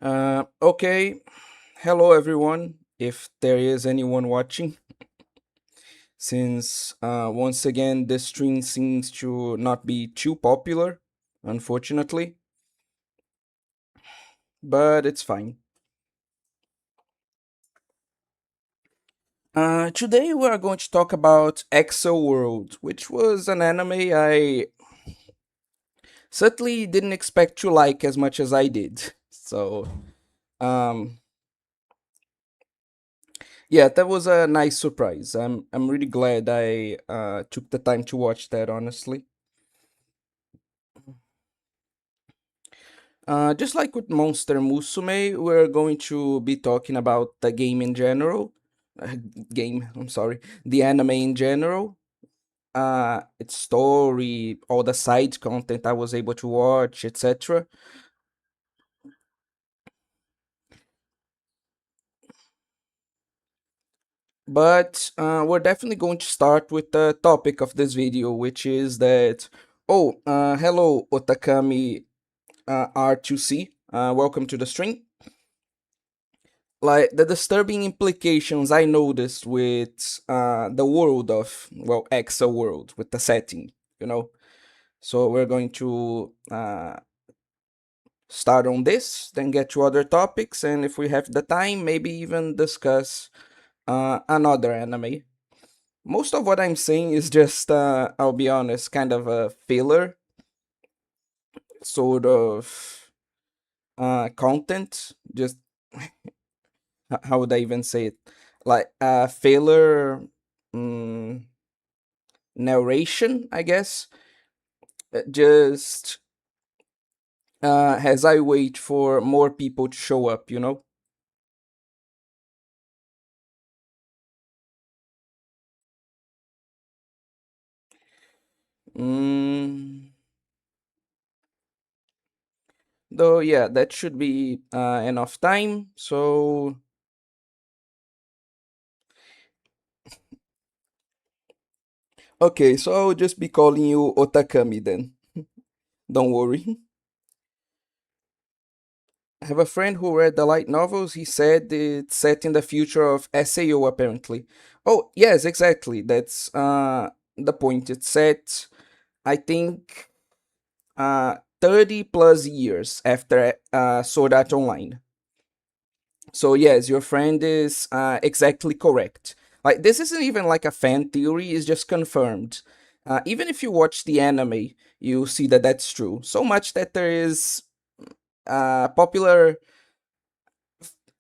Okay, hello everyone, if there is anyone watching, since once again this stream seems to not be too popular, unfortunately, but it's fine. Today we are going to talk about Accel which was an anime I certainly didn't expect to like as much as I did. So, um, yeah, that was a nice surprise. I'm really glad I took the time to watch that, honestly. Just like with Monster Musume, we're going to be talking about the game in general. Uh, I'm sorry, the anime in general. Its story, all the side content I was able to watch, etc. But we're definitely going to start with the topic of this video, which is that. Oh, hello, Otakami R2C. Welcome to the stream. Like the disturbing implications I noticed with the world of Accel world with the setting, you know. So we're going to start on this, then get to other topics, and if we have the time, maybe even discuss another anime. Most of what I'm saying is just, I'll be honest, kind of a filler sort of content. Just how would I even say it? Like filler. mm Narration, I guess. Just as I wait for more people to show up, you know? Mm, though, yeah, that should be enough time. So, okay, so I'll just be calling you Otakami then. Don't worry. I have a friend who read the light novels. He said it's set in the future of SAO, apparently. Oh, yes, exactly. That's the point. It's set, I think, 30 plus years after Sword Art Online. So yes, your friend is exactly correct. Like this isn't even like a fan theory; it's just confirmed. Even if you watch the anime, you see that that's true. So much that there is popular.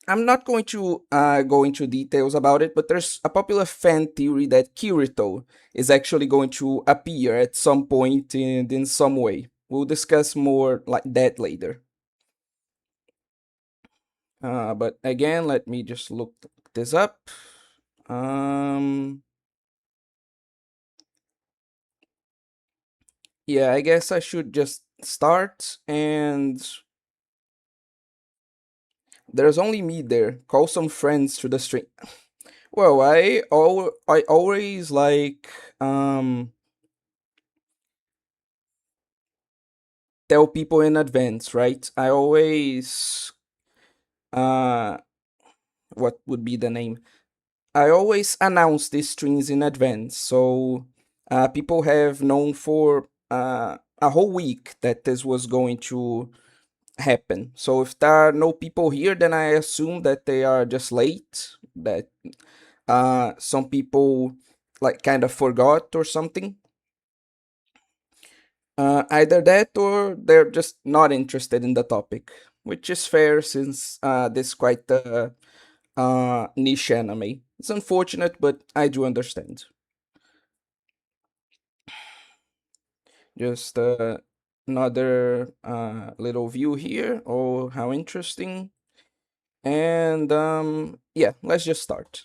I'm not going to go into details about it, but there's a popular fan theory that Kirito is actually going to appear at some point in some way. We'll discuss more like that later. But again, let me just look this up. Um, yeah, I guess I should just start. And there's only me there. Call some friends to the stream. Well, I always like tell people in advance, right? I always uh what would be the name? I always announce these streams in advance, so people have known for a whole week that this was going to happen. So if there are no people here, then I assume that they are just late. That some people like kind of forgot or something. Either that or they're just not interested in the topic, which is fair since this is quite a niche anime. It's unfortunate, but I do understand. Just another little view here. Oh, how interesting. And yeah, let's just start.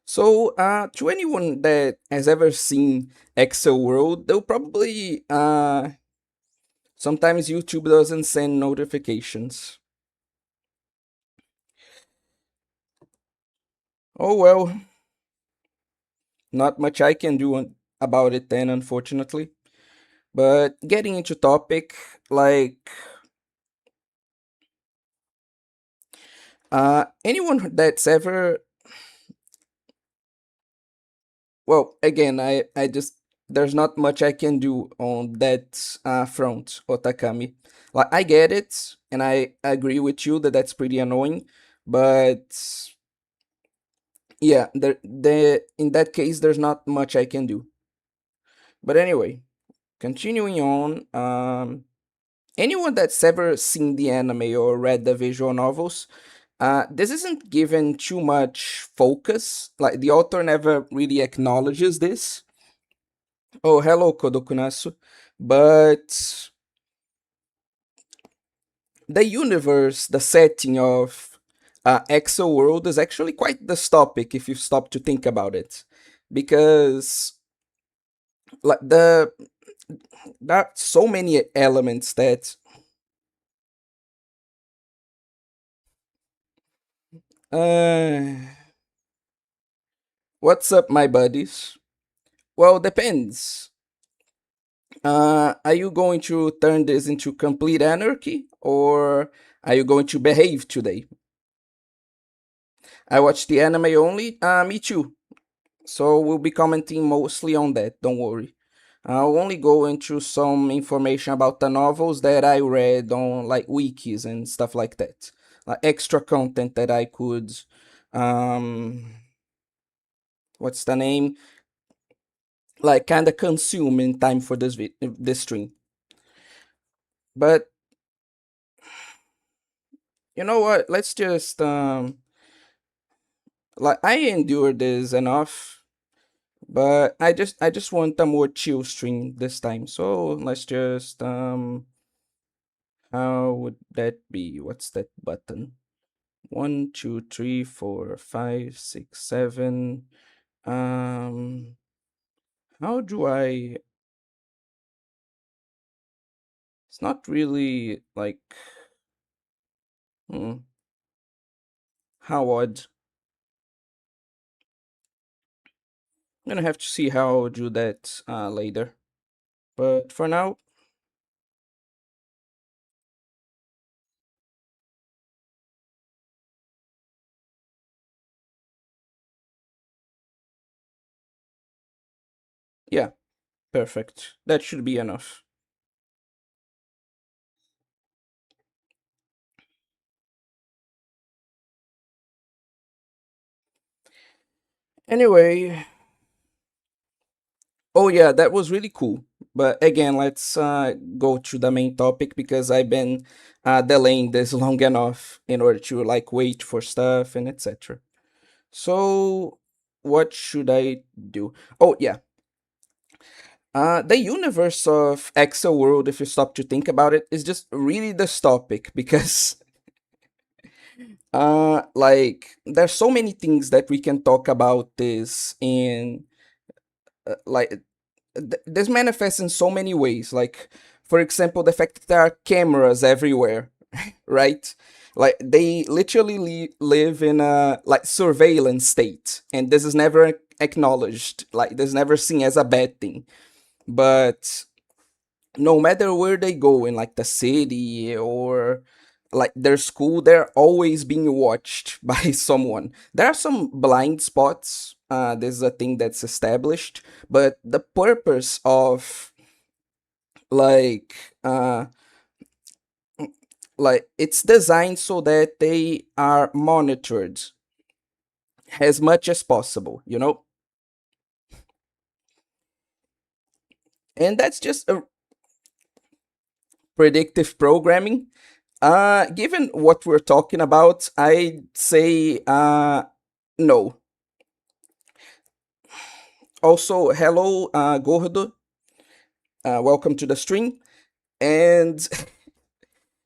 So, to anyone that has ever seen Excel World, they'll probably sometimes YouTube doesn't send notifications. Oh well, not much I can do about it then, unfortunately. But getting into topic, like Anyone that's ever, well, again, I just, there's not much I can do on that front, Otakami. Like, I get it, and I agree with you that that's pretty annoying, but yeah, in that case, there's not much I can do. But anyway, continuing on, anyone that's ever seen the anime or read the visual novels, this isn't given too much focus. Like, the author never really acknowledges this. Oh, hello, Kodokunasu. But the universe, the setting of Accel World is actually quite dystopic if you stop to think about it. Because like there are so many elements that uh what's up, my buddies? Well, depends. Are you going to turn this into complete anarchy, or are you going to behave today? I watched the anime only. Me too. So we'll be commenting mostly on that. Don't worry. I'll only go into some information about the novels that I read on like wikis and stuff like that. Like extra content that I could, um, what's the name? Like kind of consume in time for this stream. But you know what? Let's just like I endured this enough, but I just want a more chill stream this time. So let's just how would that be? What's that button? One, two, three, four, five, six, seven. Um, how do I? It's not really like. Hmm, how odd. I'm gonna have to see how I'll do that later. But for now, yeah, perfect. That should be enough. Anyway, oh yeah, that was really cool. But again, let's go to the main topic because I've been delaying this long enough in order to like wait for stuff and etc. So, what should I do? Oh yeah, the universe of Excel World, if you stop to think about it, is just really this topic because like there's so many things that we can talk about this in like this manifests in so many ways. Like, for example, the fact that there are cameras everywhere, right? Like they literally live in a like surveillance state, and this is never acknowledged. Like this is never seen as a bad thing. But no matter where they go in like the city or like their school, they're always being watched by someone. There are some blind spots. This is a thing that's established, but the purpose of like uh like it's designed so that they are monitored as much as possible, you know. And that's just a predictive programming. Given what we're talking about, I'd say no. Also, hello, Gordo. Welcome to the stream. And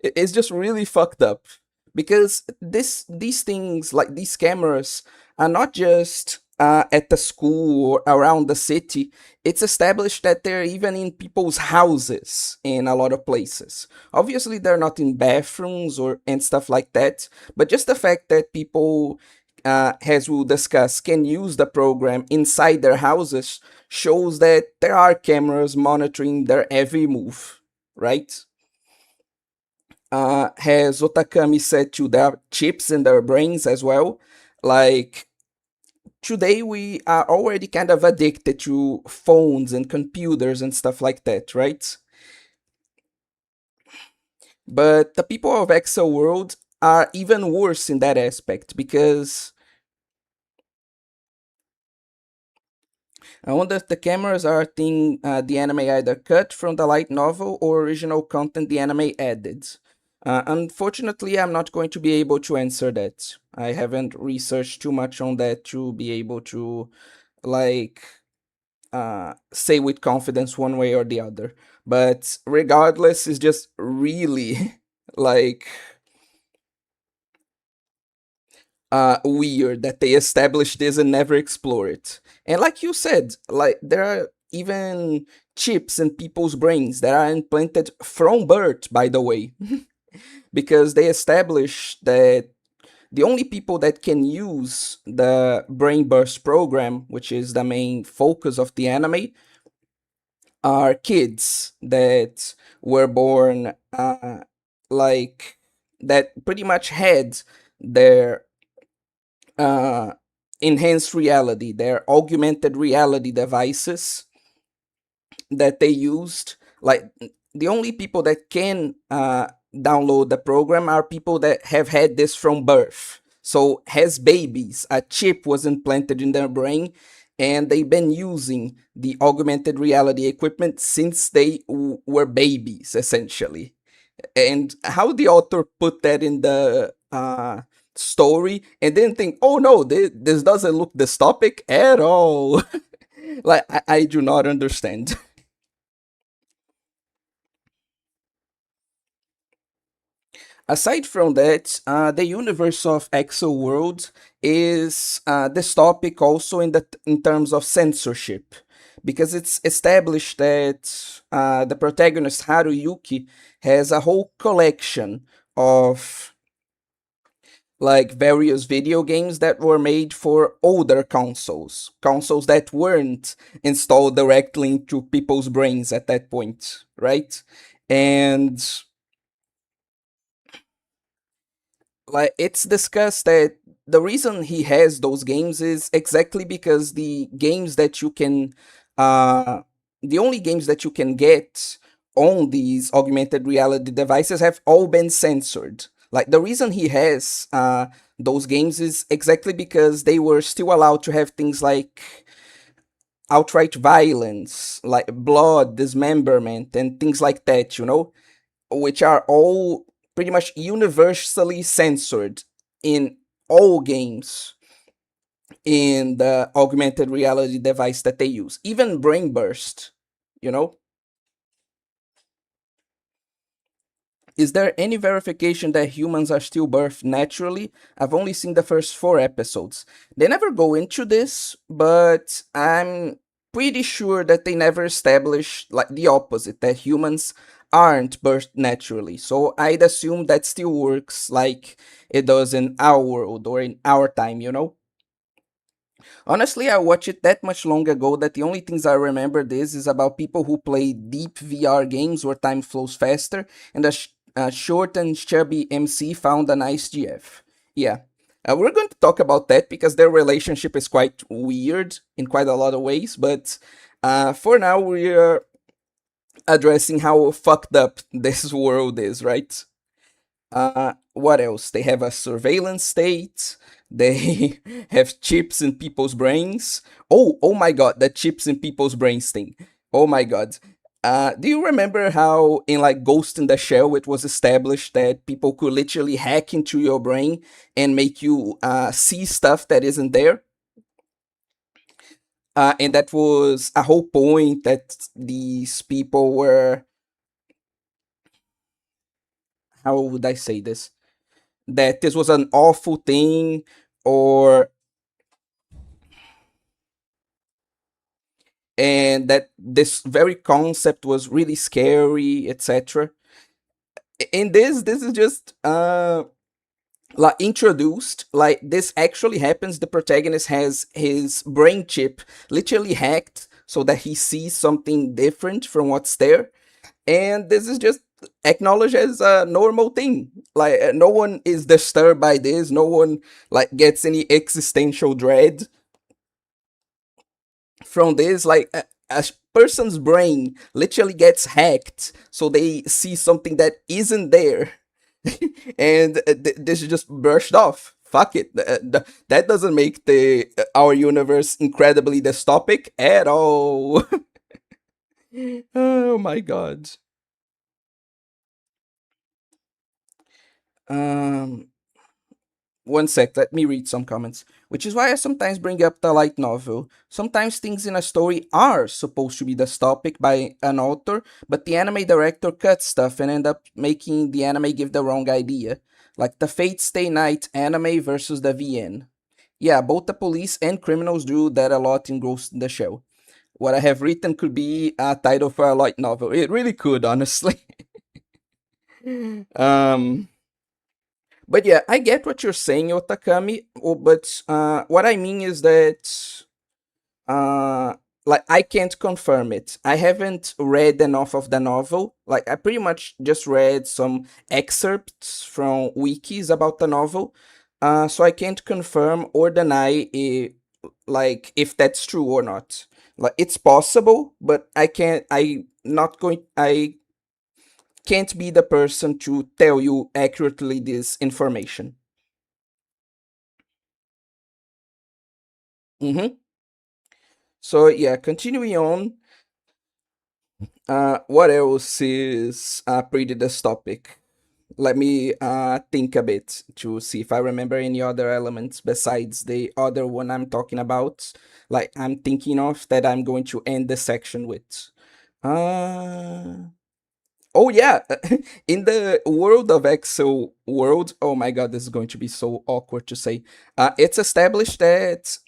it's just really fucked up because these things like these cameras are not just at the school or around the city. It's established that they're even in people's houses in a lot of places. Obviously they're not in bathrooms or and stuff like that, but just the fact that people as we'll discuss can use the program inside their houses shows that there are cameras monitoring their every move, right? has Otakami said to their chips in their brains as well. Like today, we are already kind of addicted to phones and computers and stuff like that, right? But the people of Excel World are even worse in that aspect because I wonder if the cameras are thing the anime either cut from the light novel or original content the anime added. Unfortunately, I'm not going to be able to answer that. I haven't researched too much on that to be able to like say with confidence one way or the other. But regardless, it's just really like weird that they established this and never explore it. And like you said, like there are even chips in people's brains that are implanted from birth, by the way, because they established that the only people that can use the brain burst program, which is the main focus of the anime, are kids that were born like that pretty much had their uh, enhanced reality, their augmented reality devices that they used. Like the only people that can download the program are people that have had this from birth. So, as babies, a chip was implanted in their brain, and they've been using the augmented reality equipment since they were babies, essentially. And how the author put that in the story and then think, oh no, this doesn't look dystopic at all. Like, I do not understand. Aside from that, the universe of Accel World is this topic also in terms of censorship, because it's established that the protagonist Haruyuki has a whole collection of like various video games that were made for older consoles that weren't installed directly into people's brains at that point, right? And like it's discussed that the reason he has those games is exactly because uh the only games that you can get on these augmented reality devices have all been censored. Like the reason he has those games is exactly because they were still allowed to have things like outright violence, like blood, dismemberment, and things like that, which are all pretty much universally censored in all games in the augmented reality device that they use. Even Brain Burst, you know? Is there any verification that humans are still birthed naturally? I've only seen the first 4 episodes. They never go into this, but I'm pretty sure that they never establish like the opposite, that humans aren't birthed naturally. So I'd assume that still works like it does in our world or in our time. Honestly, I watched it that much long ago that the only things I remember this is about people who play deep VR games where time flows faster, and a short and chubby MC found a nice GF. Yeah. We're going to talk about that because their relationship is quite weird in quite a lot of ways, but for now we're addressing how fucked up this world is, right? What else? They have a surveillance state. They have chips in people's brains. Oh my god, that chips in people's brains thing. Oh my god. Do you remember how in like Ghost in the Shell it was established that people could literally hack into your brain and make you see stuff that isn't there? And that was a whole point that these people were. How would I say this? That this was an awful thing, or and that this very concept was really scary, etc. In this is just like introduced, like this actually happens. The protagonist has his brain chip literally hacked so that he sees something different from what's there, and this is just acknowledged as a normal thing. Like no one is disturbed by this. No one like gets any existential dread from this. Like a person's brain literally gets hacked, so they see something that isn't there, and this is just brushed off. Fuck it. That doesn't make the our universe incredibly dystopic at all. Oh my god. Um, One sec, let me read some comments. Which is why I sometimes bring up the light novel. Sometimes things in a story are supposed to be dystopic by an author, but the anime director cuts stuff and end up making the anime give the wrong idea. Like the Fate Stay Night anime versus the VN. Yeah, both the police and criminals do that a lot in Ghost in the Shell. What I have written could be a title for a light novel. It really could, honestly. um, but yeah, I get what you're saying, Otakami. But what I mean is that uh, like I can't confirm it. I haven't read enough of the novel. Like I pretty much just read some excerpts from wikis about the novel. So I can't confirm or deny like if that's true or not. Like it's possible, but I can't. I not going. I can't be the person to tell you accurately this information. Mm-hmm. So yeah, continuing on. What else is pretty this topic? Let me think a bit to see if I remember any other elements besides the other one I'm talking about. Like I'm thinking of that I'm going to end the section with. Uh oh yeah, in the world of Excel world. Oh my god, this is going to be so awkward to say. It's established that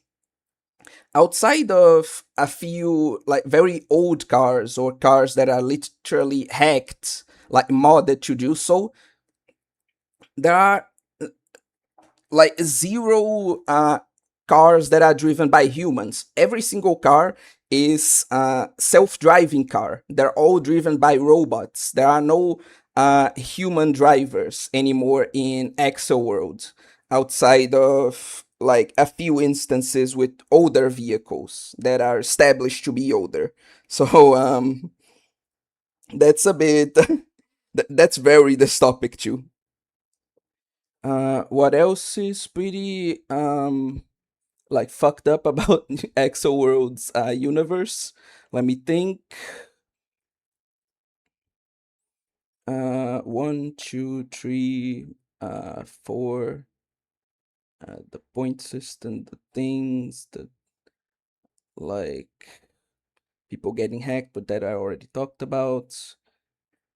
outside of a few like very old cars or cars that are literally hacked, like modded to do so, there are like zero cars that are driven by humans. Every single car is a self-driving car. They're all driven by robots. There are no human drivers anymore in Accel world, outside of like a few instances with older vehicles that are established to be older. So that's a bit that's very dystopic too. What else is pretty like fucked up about Exo World's universe? Let me think. One, two, three, four. The point system, the things, the like people getting hacked, but that I already talked about.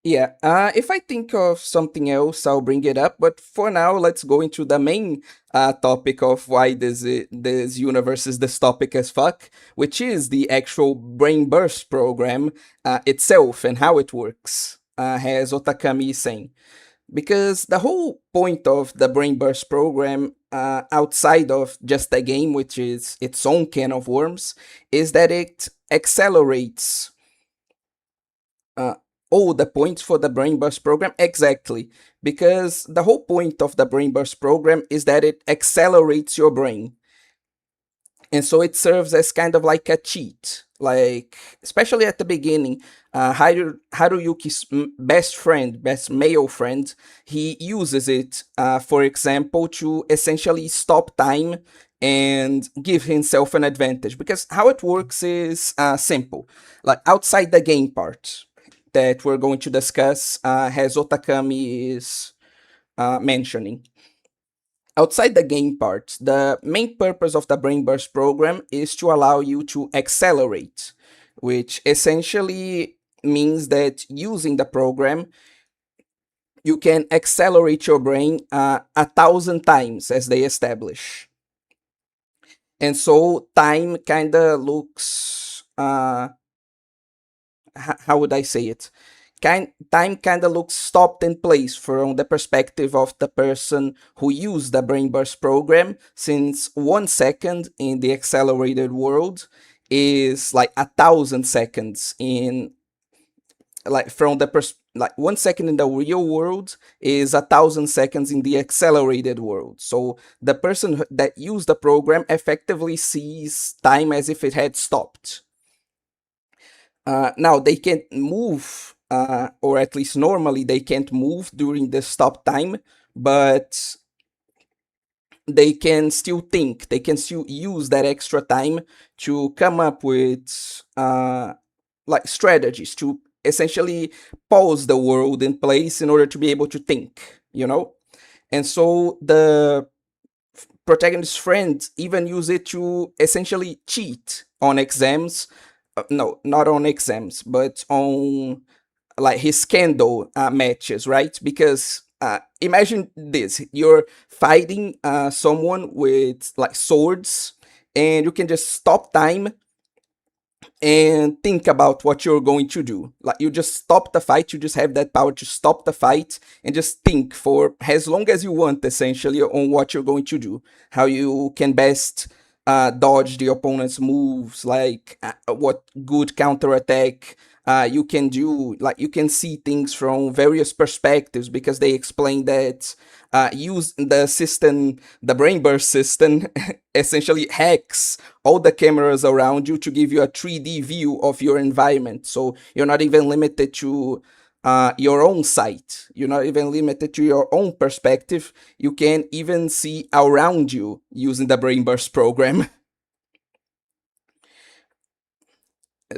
Yeah, if I think of something else, I'll bring it up. But for now, let's go into the main topic of why this universe is dystopic as fuck, which is the actual brain burst program itself and how it works, as Otakami is saying. Because the whole point of the brain burst program, outside of just the game, which is its own can of worms, is that it accelerates uh, oh, the points for the Brain Burst program? Exactly. Because the whole point of the Brain Burst program is that it accelerates your brain. And so it serves as kind of like a cheat. Like, especially at the beginning, Haruyuki's best friend, best male friend, he uses it, for example, to essentially stop time and give himself an advantage. Because how it works is simple. Like, outside the game part that we're going to discuss, as Otakami is mentioning. Outside the game part, the main purpose of the Brain Burst program is to allow you to accelerate, which essentially means that using the program, you can accelerate your brain 1,000 times as they establish. And so time kind of looks, how would I say it? Time kind of looks stopped in place from the perspective of the person who used the brain burst program, since 1 second in the accelerated world is like 1,000 seconds in like from the like 1 second in the real world is 1,000 seconds in the accelerated world. So the person that used the program effectively sees time as if it had stopped. Now they can't move, or at least normally they can't move during the stop time, but they can still think. They can still use that extra time to come up with like strategies to essentially pause the world in place in order to be able to think. And so the protagonist's friend even use it to essentially cheat on exams. No, not on exams, but on like his candle matches, right? Because imagine this: you're fighting someone with like swords, and you can just stop time and think about what you're going to do. Like you just stop the fight, you just have that power to stop the fight and just think for as long as you want, essentially, on what you're going to do, how you can best dodge the opponent's moves, like what good counterattack you can do. Like you can see things from various perspectives because they explain that use the system, the brain burst system, essentially hacks all the cameras around you to give you a 3D view of your environment. So you're not even limited to your own sight. You're not even limited to your own perspective. You can even see around you using the Brain Burst program.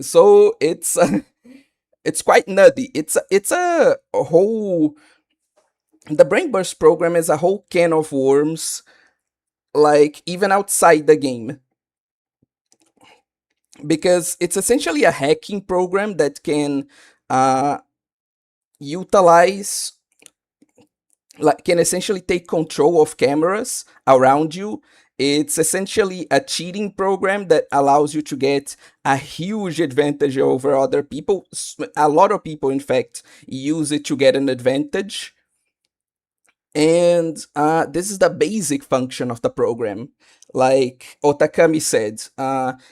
So it's quite nutty. It's a whole the Brain Burst program is a whole can of worms. Like even outside the game, because it's essentially a hacking program that can uh, utilize, like, can essentially take control of cameras around you. It's essentially a cheating program that allows you to get a huge advantage over other people. A lot of people, in fact, use it to get an advantage. And this is the basic function of the program. Like Otakami said,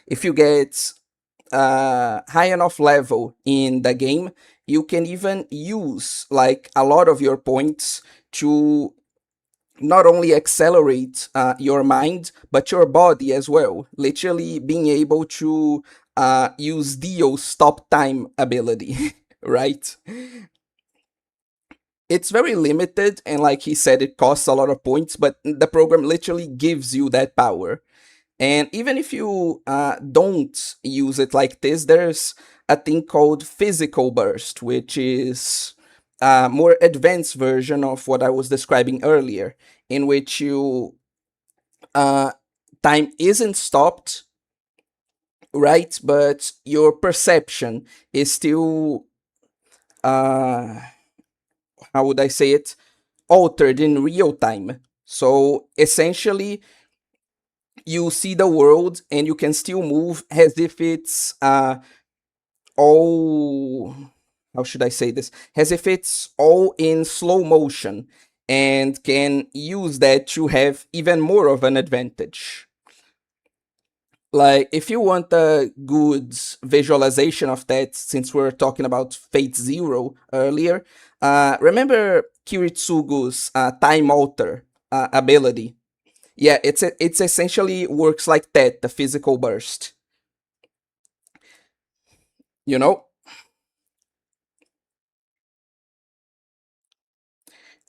if you get high enough level in the game, you can even use like a lot of your points to not only accelerate your mind but your body as well. Literally being able to use Dio's stop time ability, right? It's very limited, and like he said, it costs a lot of points, but the program literally gives you that power. And even if you don't use it like this, there's a thing called physical burst, which is a more advanced version of what I was describing earlier, in which you uh, time isn't stopped, right? But your perception is still, uh, how would I say it, altered in real time. So essentially, you see the world and you can still move as if it's all, how should I say this, as if it's all in slow motion, and can use that to have even more of an advantage. Like if you want a good visualization of that, since we're talking about Fate Zero earlier, remember Kiritsugu's time alter ability? Yeah, it's essentially works like that, the physical burst, you know?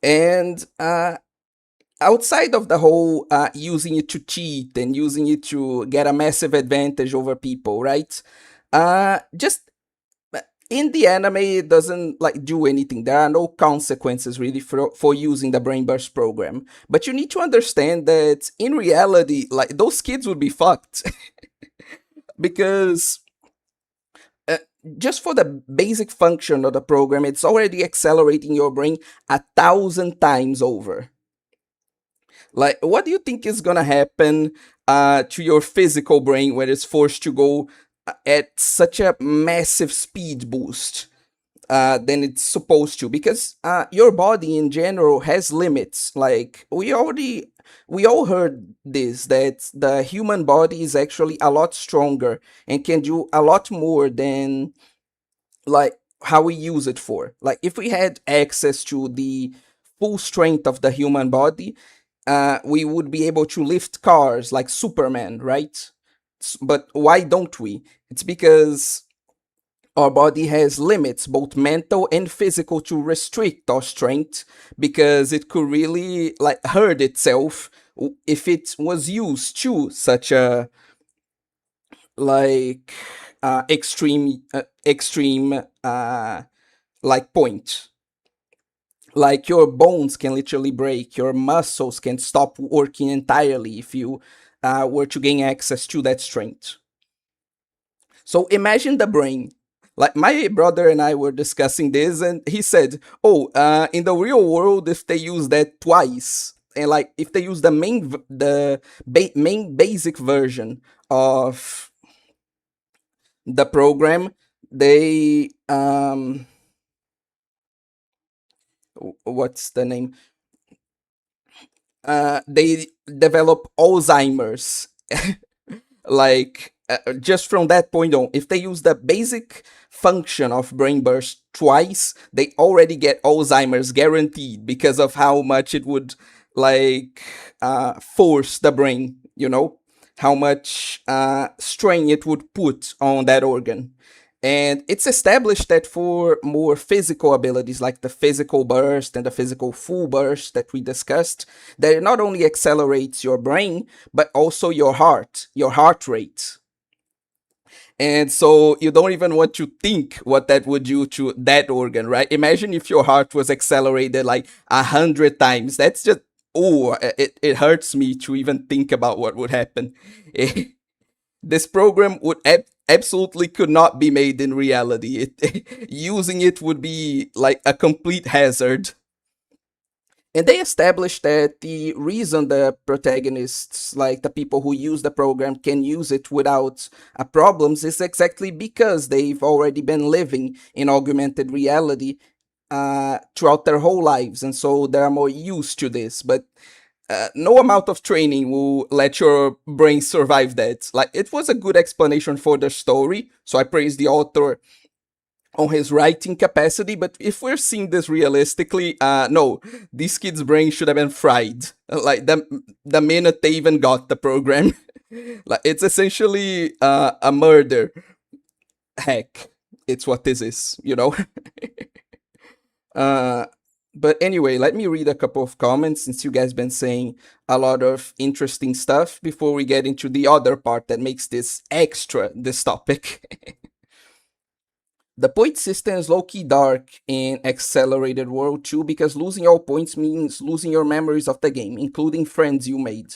And outside of the whole using it to cheat and using it to get a massive advantage over people, right? Just in the anime, it doesn't like do anything. There are no consequences really for using the Brain Burst program. But you need to understand that in reality, like those kids would be fucked because uh, just for the basic function of the program, it's already accelerating your brain 1,000 times over. Like, what do you think is gonna happen to your physical brain when it's forced to go at such a massive speed boost than it's supposed to? Because your body in general has limits. Like, we all heard this, that the human body is actually a lot stronger and can do a lot more than, like, how we use it for. Like if we had access to the full strength of the human body, we would be able to lift cars like Superman, right? But why don't we? It's because our body has limits, both mental and physical, to restrict our strength, because it could really like hurt itself if it was used to such a like extreme like point. Like your bones can literally break, your muscles can stop working entirely if you were to gain access to that strength. So imagine the brain. Like my brother and I were discussing this, and he said, "Oh, in the real world, if they use that twice, and like if they use the main basic version of the program, they what's the name? They develop Alzheimer's." Like just from that point on, if they use the basic function of brain burst twice, they already get Alzheimer's guaranteed, because of how much it would like force the brain, how much strain it would put on that organ. And it's established that for more physical abilities like the physical burst and the physical full burst that we discussed, that it not only accelerates your brain, but also your heart rate. And so you don't even want to think what that would do to that organ, right? Imagine if your heart was accelerated like 100 times. That's just, oh, it hurts me to even think about what would happen. This program would absolutely could not be made in reality. Using it would be like a complete hazard. And they established that the reason the protagonists, like the people who use the program, can use it without problems is exactly because they've already been living in augmented reality throughout their whole lives, and so they're more used to this. But no amount of training will let your brain survive that. Like, it was a good explanation for the story, so I praise the author on his writing capacity. But if we're seeing this realistically, no, this kid's brain should have been fried. Like the minute they even got the program, like it's essentially a murder hack. It's what this is. Uh, but anyway, let me read a couple of comments, since you guys been saying a lot of interesting stuff before we get into the other part that makes this topic. The point system is low-key dark in Accelerated World too, because losing all points means losing your memories of the game, including friends you made.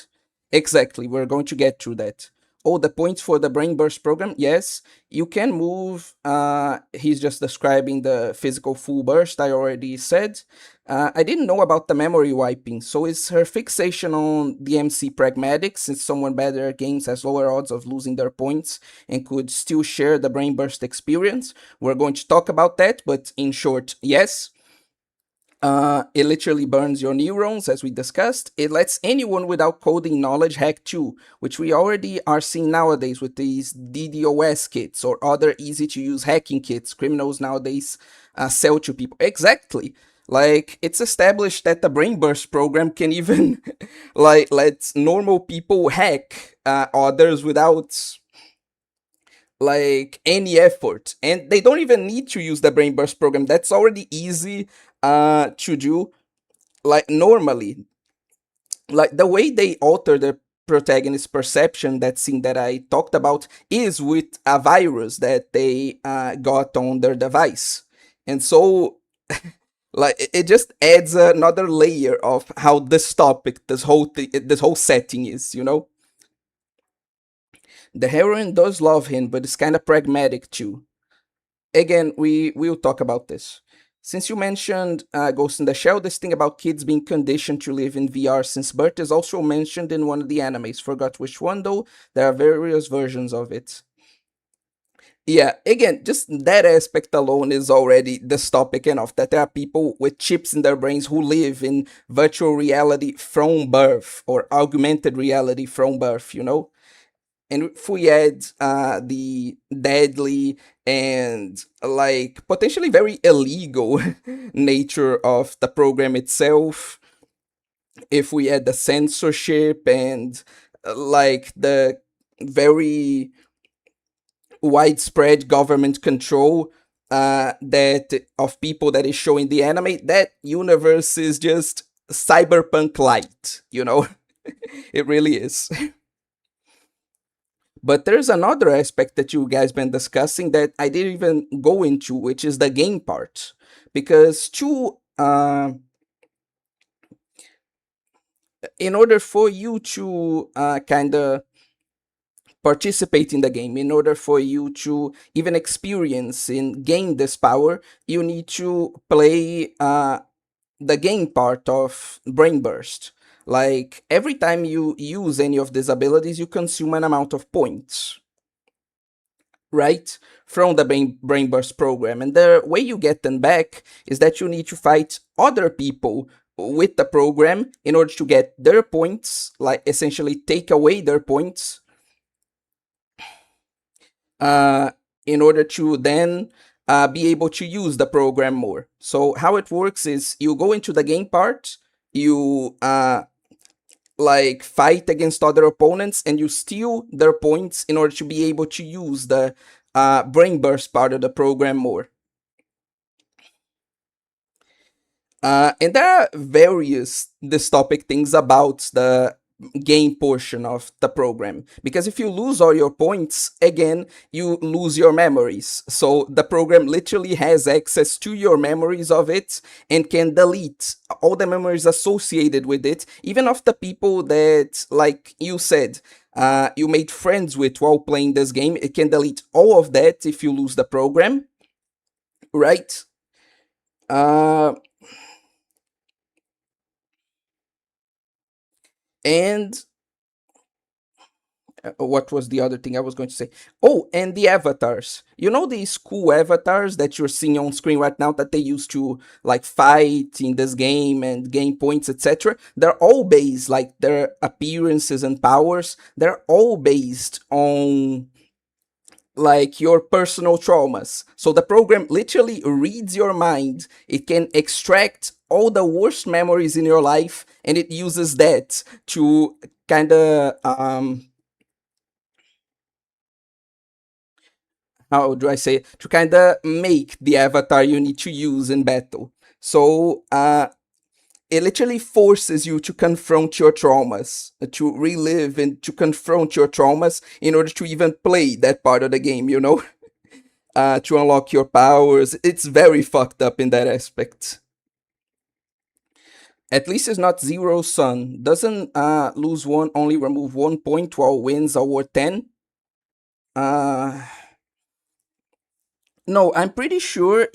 Exactly, we're going to get through that. Oh, the points for the Brain Burst program? Yes, you can move. He's just describing the physical full burst, I already said. I didn't know about the memory wiping, so is her fixation on DMC pragmatic, since someone better at games has lower odds of losing their points and could still share the Brain Burst experience? We're going to talk about that, but in short, yes. It literally burns your neurons, as we discussed. It lets anyone without coding knowledge hack too, which we already are seeing nowadays with these DDoS kits or other easy to use hacking kits criminals nowadays sell to people. Exactly. Like, it's established that the Brain Burst program can even like let normal people hack others without like any effort, and they don't even need to use the Brain Burst program. That's already easy to do. Like, normally, like the way they alter the protagonist perception, that scene that I talked about, is with a virus that they got on their device. And so like it just adds another layer of how this topic, this whole setting is. The heroine does love him, but it's kind of pragmatic too. Again, we will talk about this. Since you mentioned Ghost in the Shell, this thing about kids being conditioned to live in VR since birth is also mentioned in one of the animes. Forgot which one though. There are various versions of it. Yeah, again, just that aspect alone is already dystopic enough, that there are people with chips in their brains who live in virtual reality from birth, or augmented reality from birth. and if we add the deadly and like potentially very illegal nature of the program itself, if we add the censorship and like the very widespread government control that of people that is showing the anime, that universe is just cyberpunk light, you know. It really is. But there's another aspect that you guys been discussing that I didn't even go into, which is the game part. Because in order for you to kind of participate in the game, in order for you to even experience and gain this power, you need to play the game part of Brain Burst. Like every time you use any of these abilities, you consume an amount of points, right? From the Brain Burst program. And the way you get them back is that you need to fight other people with the program in order to get their points, like essentially take away their points, uh, in order to then be able to use the program more. So how it works is you go into the game part, you like fight against other opponents, and you steal their points in order to be able to use the brain burst part of the program more. And there are various dystopic things about the game portion of the program, because if you lose all your points again, you lose your memories. So the program literally has access to your memories of it and can delete all the memories associated with it, even of the people that, like you said, you made friends with while playing this game. It can delete all of that if you lose the program, right? uh and what was the other thing I was going to say? Oh, and the avatars. You know these cool avatars that you're seeing on screen right now that they used to like fight in this game and gain points, etc. They're all based, like their appearances and powers, they're all based on like your personal traumas. So the program literally reads your mind. It can extract all the worst memories in your life, and it uses that to kind of how do I say it? To kind of make the avatar you need to use in battle. So it literally forces you to confront your traumas, to relive and to confront your traumas in order to even play that part of the game, you know? To unlock your powers. It's very fucked up in that aspect. At least it's not Zero Sun. Doesn't lose one only remove 1 point while wins award 10? Uh, No, I'm pretty sure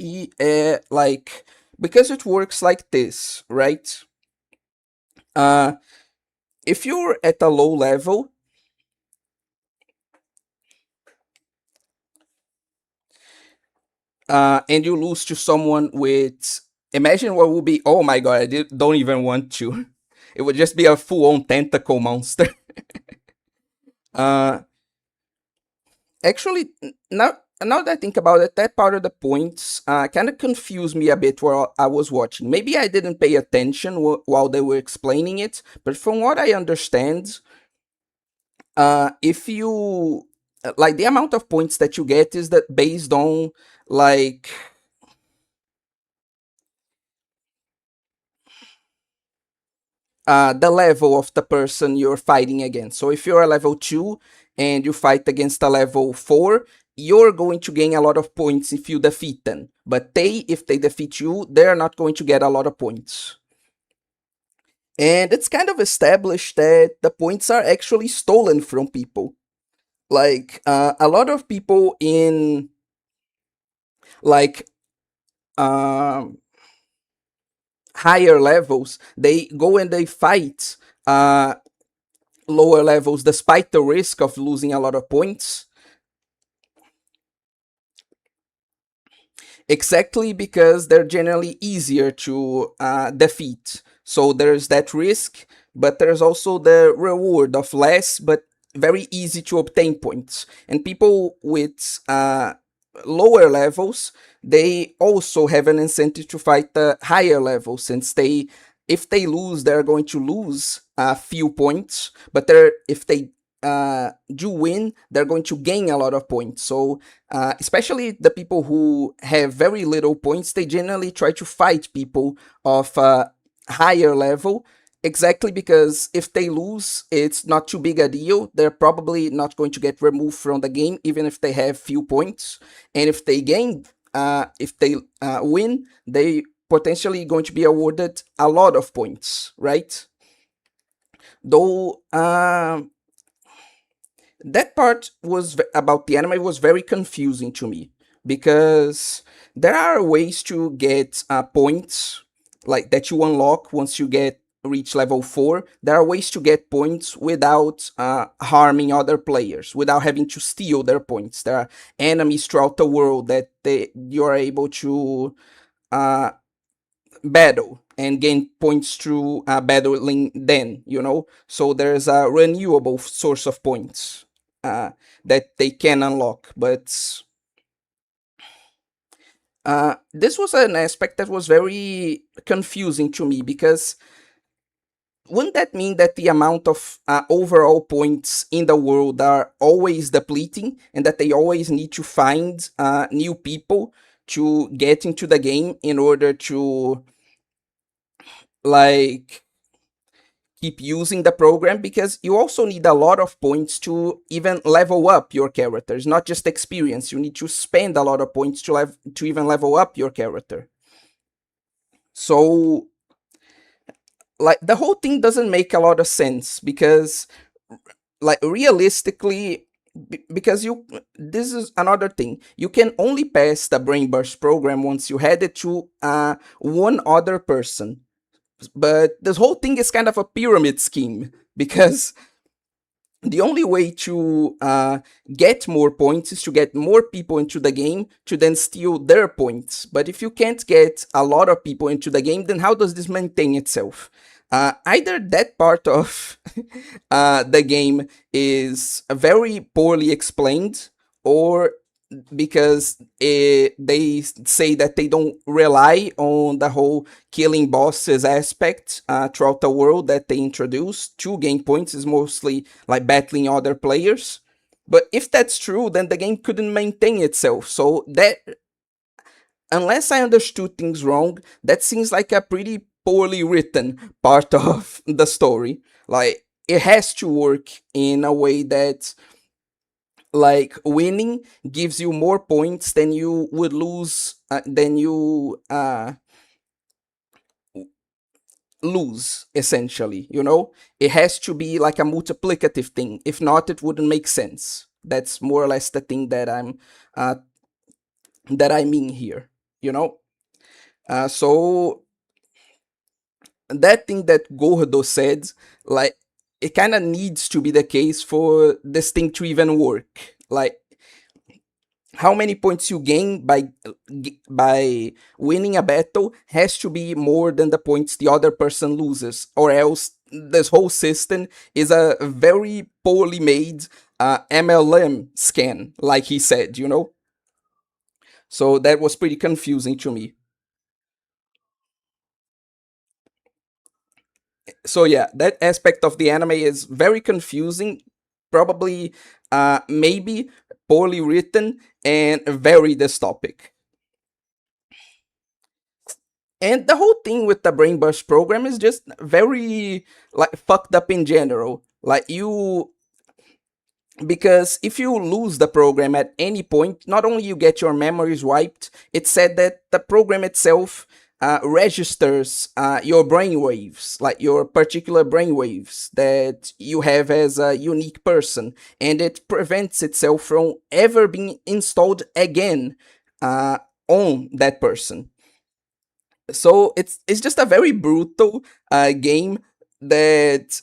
like because it works like this, right? Uh, if you're at a low level, and you lose to someone with, imagine what would be. Oh my god, don't even want to. It would just be a full-on tentacle monster. uh, Actually, now that I think about it, that part of the points kind of confused me a bit while I was watching. Maybe I didn't pay attention while they were explaining it, but from what I understand, if you like the amount of points that you get is that based on like the level of the person you're fighting against. So if you're a level 2 and you fight against a level 4, you're going to gain a lot of points if you defeat them. But if they defeat you, they're not going to get a lot of points. And it's kind of established that the points are actually stolen from people. Like a lot of people in like um higher levels, they go and they fight uh, lower levels despite the risk of losing a lot of points. Exactly because they're generally easier to defeat. So there's that risk, but there's also the reward of less, but very easy to obtain points. And people with lower levels, they also have an incentive to fight the higher levels, since they, if they lose, they're going to lose a few points, but if they do win, they're going to gain a lot of points. So especially the people who have very little points, they generally try to fight people of higher level, exactly because if they lose, it's not too big a deal. They're probably not going to get removed from the game, even if they have few points. And if they gain, if they win, they potentially going to be awarded a lot of points, right? Though that part was about the anime was very confusing to me, because there are ways to get points like that you unlock once you get reach level 4. There are ways to get points without harming other players, without having to steal their points. There are enemies throughout the world that you are able to uh, battle and gain points through battling them, you know? So there's a renewable source of points that they can unlock. But this was an aspect that was very confusing to me, because wouldn't that mean that the amount of overall points in the world are always depleting, and that they always need to find new people to get into the game in order to, like, keep using the program? Because you also need a lot of points to even level up your characters, not just experience. You need to spend a lot of points to even level up your character. So, like, the whole thing doesn't make a lot of sense, because, like, realistically, because you, this is another thing, you can only pass the brain burst program once you had it to one other person. But this whole thing is kind of a pyramid scheme, because the only way to get more points is to get more people into the game to then steal their points. But if you can't get a lot of people into the game, then how does this maintain itself? Either that part of the game is very poorly explained, or because they say that they don't rely on the whole killing bosses aspect throughout the world that they introduced to gain points. Is mostly like battling other players. But if that's true, then the game couldn't maintain itself. So that, unless I understood things wrong, that seems like a pretty poorly written part of the story. Like, it has to work in a way that, like, winning gives you more points than you would lose, than you lose, essentially, you know? It has to be like a multiplicative thing. If not, it wouldn't make sense. That's more or less the thing uh that I mean here, you know? So that thing that Gordo said, like, it kind of needs to be the case for this thing to even work. Like, how many points you gain by winning a battle has to be more than the points the other person loses, or else this whole system is a very poorly made MLM scan, like he said, you know? So that was pretty confusing to me. So yeah, that aspect of the anime is very confusing, probably maybe poorly written, and very dystopic. And the whole thing with the brain burst program is just very, like, fucked up in general. Like, you, because if you lose the program at any point, not only you get your memories wiped, it's said that the program itself registers your brainwaves, like your particular brainwaves that you have as a unique person, and it prevents itself from ever being installed again on that person. So it's just a very brutal game that,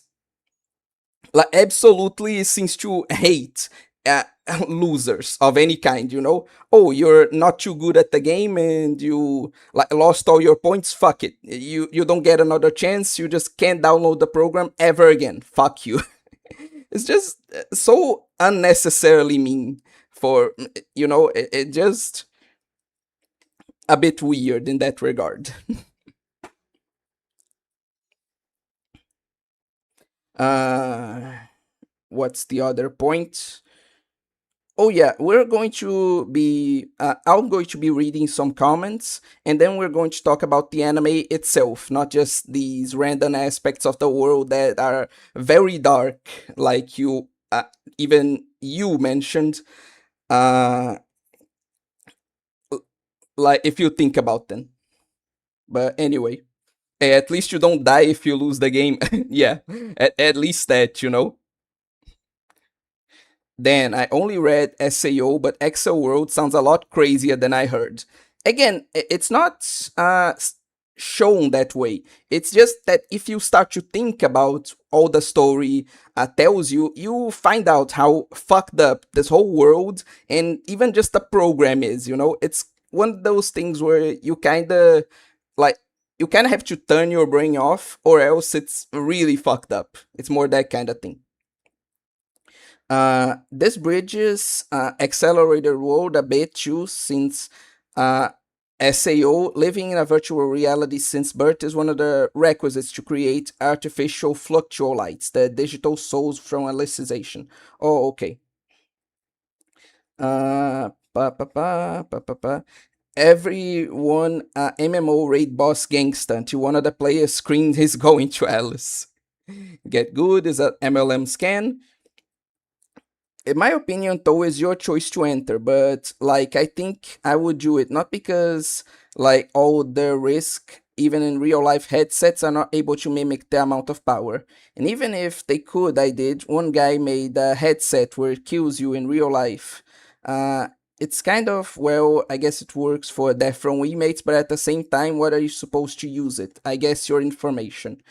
like, absolutely seems to hate uh, losers of any kind, you know? Oh, you're not too good at the game and you, like, lost all your points. Fuck it. You don't get another chance. You just can't download the program ever again. Fuck you. It's just so unnecessarily mean for it just a bit weird in that regard. uh what's the other point? Oh yeah, we're going to be I'm going to be reading some comments, and then we're going to talk about the anime itself, not just these random aspects of the world that are very dark, like even you mentioned, uh like if you think about them. But anyway, at least you don't die if you lose the game. Yeah, at least that. Then I only read SAO, but Accel sounds a lot crazier than I heard. Again, it's not shown that way. It's just that if you start to think about all the story tells you, you find out how fucked up this whole world and even just the program is. It's one of those things where like you kind of have to turn your brain off, or else it's really fucked up. It's more that kind of thing. This bridges accelerated world a bit too, since uh, SAO, living in a virtual reality since birth, is one of the requisites to create artificial fluctualites, the digital souls from alicization. Oh, okay. Pa, pa, pa, pa, pa, pa. Everyone MMO raid boss gangsta until one of the players screams he's going to Alice. Get good is a MLM scan. In my opinion, though, is your choice to enter, but like I think I would do it not because like all the risk, even in real life headsets, are not able to mimic the amount of power. And even if they could, I did. One guy made a headset where it kills you in real life. Uh, it's kind of, well, I guess it works for death from Wiimates, but at the same time, what are you supposed to use it? I guess your information.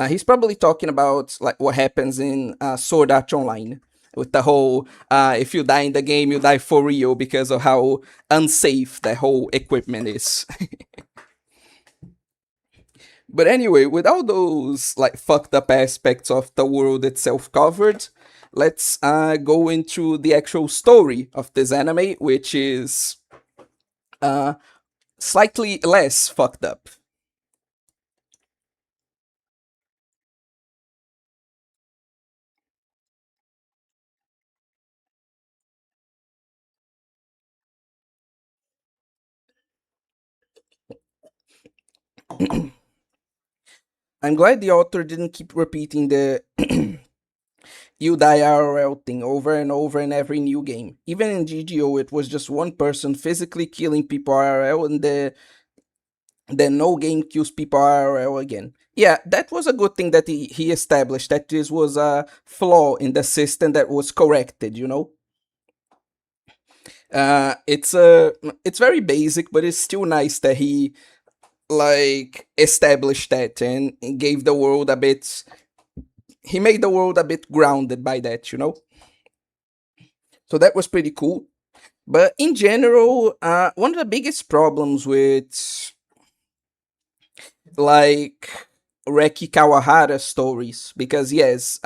He's probably talking about like what happens in Sword Art Online with the whole if you die in the game, you die for real because of how unsafe the whole equipment is. But anyway, with all those like fucked up aspects of the world itself covered, let's go into the actual story of this anime, which is uh, slightly less fucked up. I'm glad the author didn't keep repeating the you die IRL thing over and over in every new game. Even in GGO, it was just one person physically killing people IRL, and then no game kills people IRL again. Yeah, that was a good thing that he established, that this was a flaw in the system that was corrected. It's very basic, but it's still nice that he like established that and gave the world a bit. He made the world a bit grounded by that. So that was pretty cool. But in general, one of the biggest problems with like Reki Kawahara stories, because yes,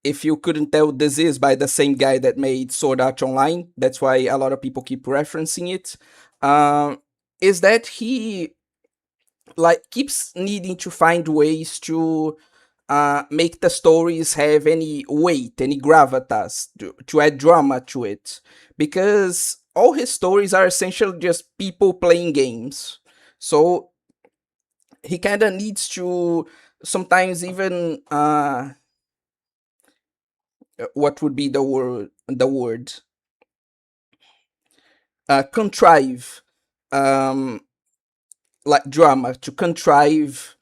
if you couldn't tell, this is by the same guy that made Sword Art Online. That's why a lot of people keep referencing it. Is that he like keeps needing to find ways to make the stories have any weight, any gravitas, to add drama to it, because all his stories are essentially just people playing games. So he kind of needs to sometimes even what would be the word contrive um like drama, to contrive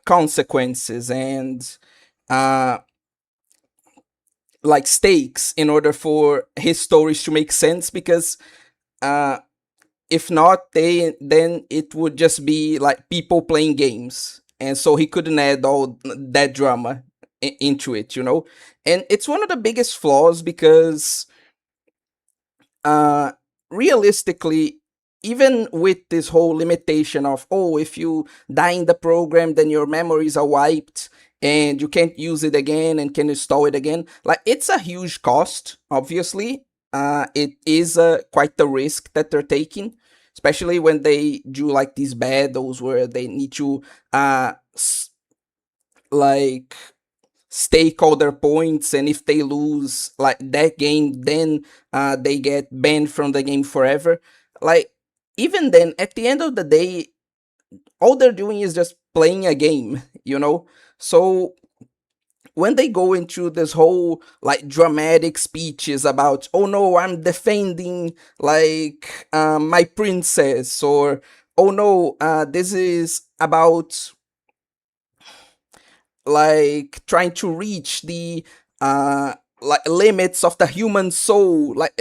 consequences and uh like stakes in order for his stories to make sense, because uh if not, then it would just be like people playing games, and so he couldn't add all that drama into it. And it's one of the biggest flaws, because uh realistically, even with this whole limitation of, oh, if you die in the program, then your memories are wiped and you can't use it again and can install it again. Like, it's a huge cost, obviously. It is quite the risk that they're taking, especially when they do like these battles where they need to uh, like stake all their points, and if they lose like that game, then they get banned from the game forever. Like, even then, at the end of the day, all they're doing is just playing a game, you know. So when they go into this whole like dramatic speeches about, oh no, I'm defending like my princess, or oh no, this is about like trying to reach the like limits of the human soul, like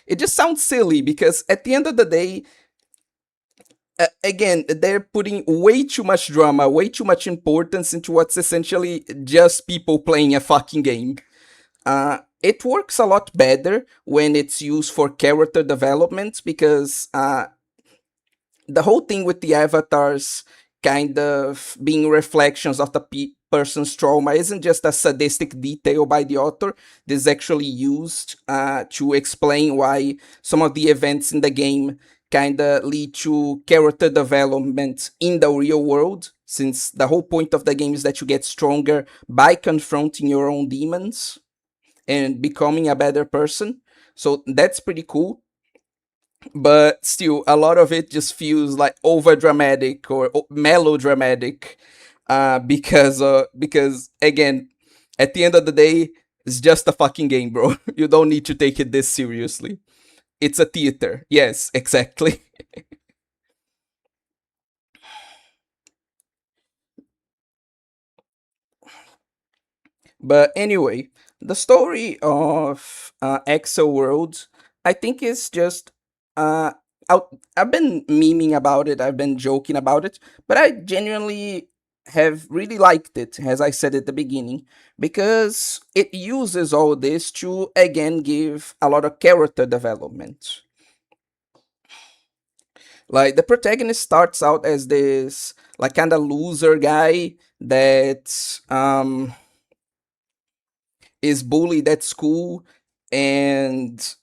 it just sounds silly, because at the end of the day, again, they're putting way too much drama, way too much importance into what's essentially just people playing a fucking game. It works a lot better when it's used for character development, because the whole thing with the avatars kind of being reflections of the person's trauma isn't just a sadistic detail by the author. This is actually used to explain why some of the events in the game kind of lead to character development in the real world, since the whole point of the game is that you get stronger by confronting your own demons and becoming a better person. So that's pretty cool, but still a lot of it just feels like over dramatic or melodramatic, because again, at the end of the day, it's just a fucking game, bro. You don't need to take it this seriously. It's a theater. Yes, exactly. But anyway, the story of Excel World, I think, is just. Uh, I've been memeing about it, I've been joking about it, but I genuinely have really liked it, as I said at the beginning, because it uses all this to again give a lot of character development. Like, the protagonist starts out as this like kind of loser guy that is bullied at school and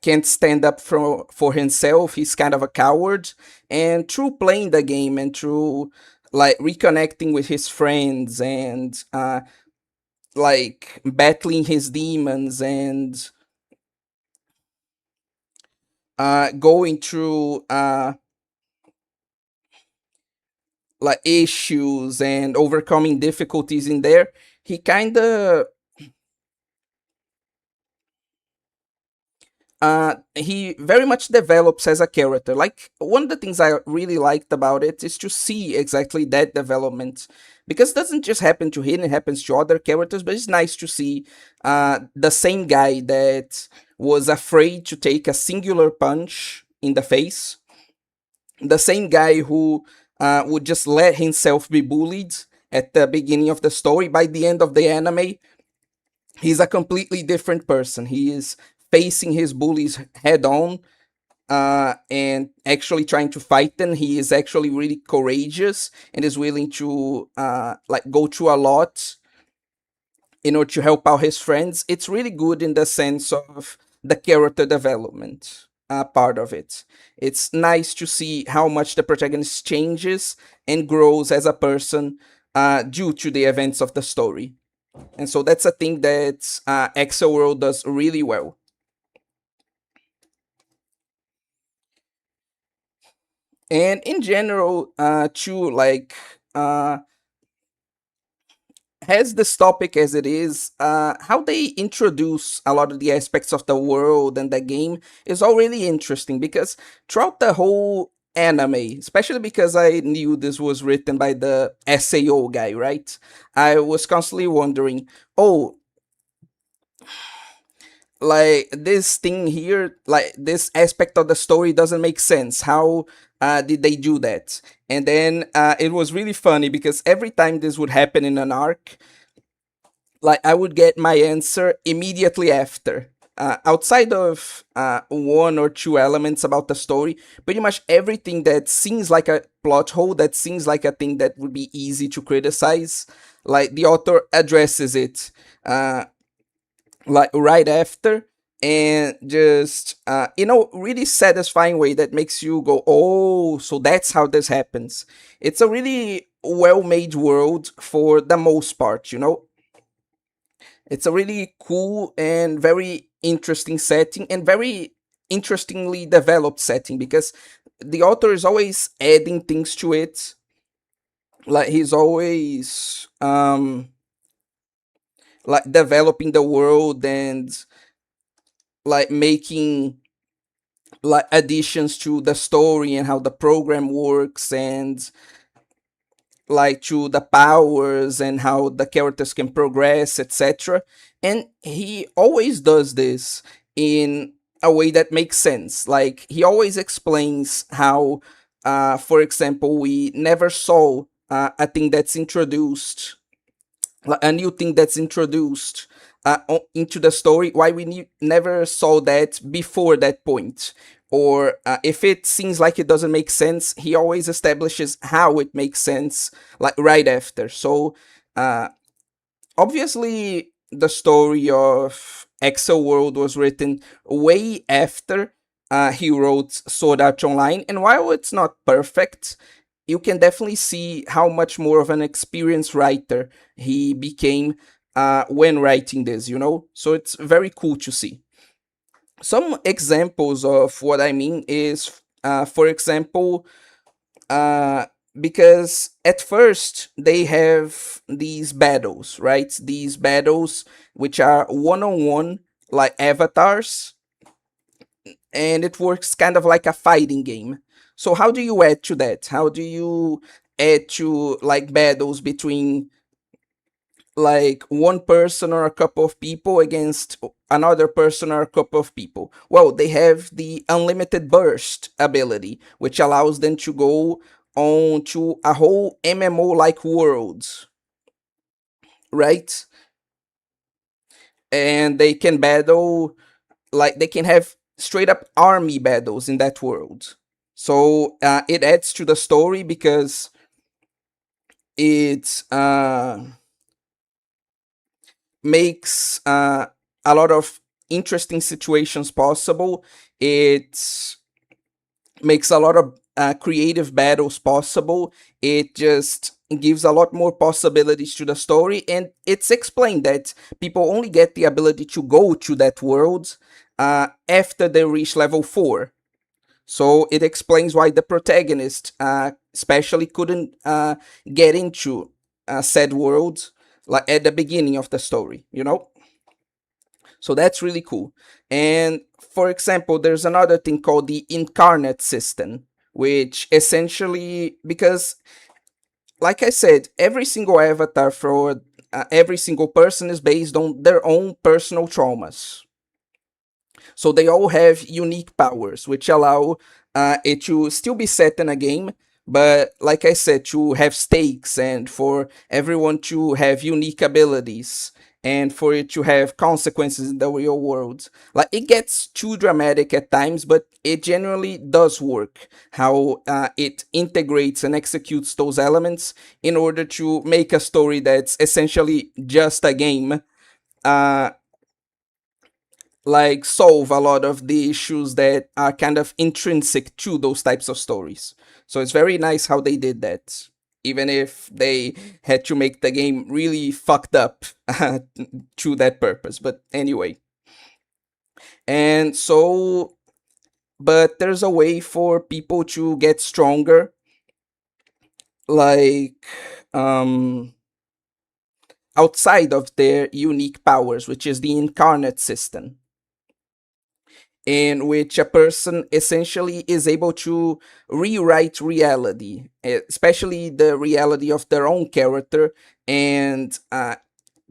can't stand up for himself. He's kind of a coward. And through playing the game and through like reconnecting with his friends and like battling his demons and going through like issues and overcoming difficulties in there, he kind of he very much develops as a character. Like, one of the things I really liked about it is to see exactly that development, because it doesn't just happen to him; it happens to other characters. But it's nice to see the same guy that was afraid to take a singular punch in the face, the same guy who would just let himself be bullied at the beginning of the story. By the end of the anime, he's a completely different person. He is facing his bullies head on, and actually trying to fight them. He is actually really courageous and is willing to like go through a lot in order to help out his friends. It's really good in the sense of the character development part of it. It's nice to see how much the protagonist changes and grows as a person due to the events of the story. And so that's a thing that Accel does really well. And in general, too, like, has this topic as it is, how they introduce a lot of the aspects of the world and the game is all really interesting, because throughout the whole anime, especially because I knew this was written by the SAO guy, right? I was constantly wondering, oh, like this thing here, like this aspect of the story doesn't make sense. How did they do that? And then it was really funny, because every time this would happen in an arc, like, I would get my answer immediately after. outside of one or two elements about the story, pretty much everything that seems like a plot hole, that seems like a thing that would be easy to criticize, like the author addresses it uh, like right after, and just really satisfying way that makes you go, oh, so that's how this happens. It's a really well made world for the most part, you know. It's a really cool and very interesting setting, and very interestingly developed setting, because the author is always adding things to it. Like he's always like developing the world, and like making like additions to the story and how the program works, and like to the powers and how the characters can progress, etc. And he always does this in a way that makes sense. Like he always explains how, for example, we never saw a thing that's introduced, like a new thing that's introduced into the story, why we never saw that before that point. Or if it seems like it doesn't make sense, he always establishes how it makes sense, like right after. So uh, obviously the story of Accel was written way after he wrote Sword Art Online, and while it's not perfect, you can definitely see how much more of an experienced writer he became when writing this, you know? So it's very cool to see. Some examples of what I mean is, for example, uh, because at first they have these battles, right? These battles which are one on one, like avatars, and it works kind of like a fighting game. So how do you add to that? How do you add to like battles between like one person or a couple of people against another person or a couple of people? Well, they have the unlimited burst ability, which allows them to go on to a whole MMO like world, right? And they can battle, like they can have straight up army battles in that world. So it adds to the story because it makes a lot of interesting situations possible. It makes a lot of creative battles possible. It just gives a lot more possibilities to the story, and it's explained that people only get the ability to go to that world after they reach level 4. So it explains why the protagonist, especially, couldn't get into said world like at the beginning of the story, you know? So that's really cool. And for example, there's another thing called the incarnate system, which essentially, because like I said, every single avatar for every single person is based on their own personal traumas. So they all have unique powers, which allow it to still be set in a game, but like I said, to have stakes and for everyone to have unique abilities and for it to have consequences in the real world. Like it gets too dramatic at times, but it generally does work. How it integrates and executes those elements in order to make a story that's essentially just a game, uh, like solve a lot of the issues that are kind of intrinsic to those types of stories. So it's very nice how they did that, even if they had to make the game really fucked up to that purpose. But anyway, and so, but there's a way for people to get stronger, like um outside of their unique powers, which is the incarnate system, in which a person essentially is able to rewrite reality, especially the reality of their own character, and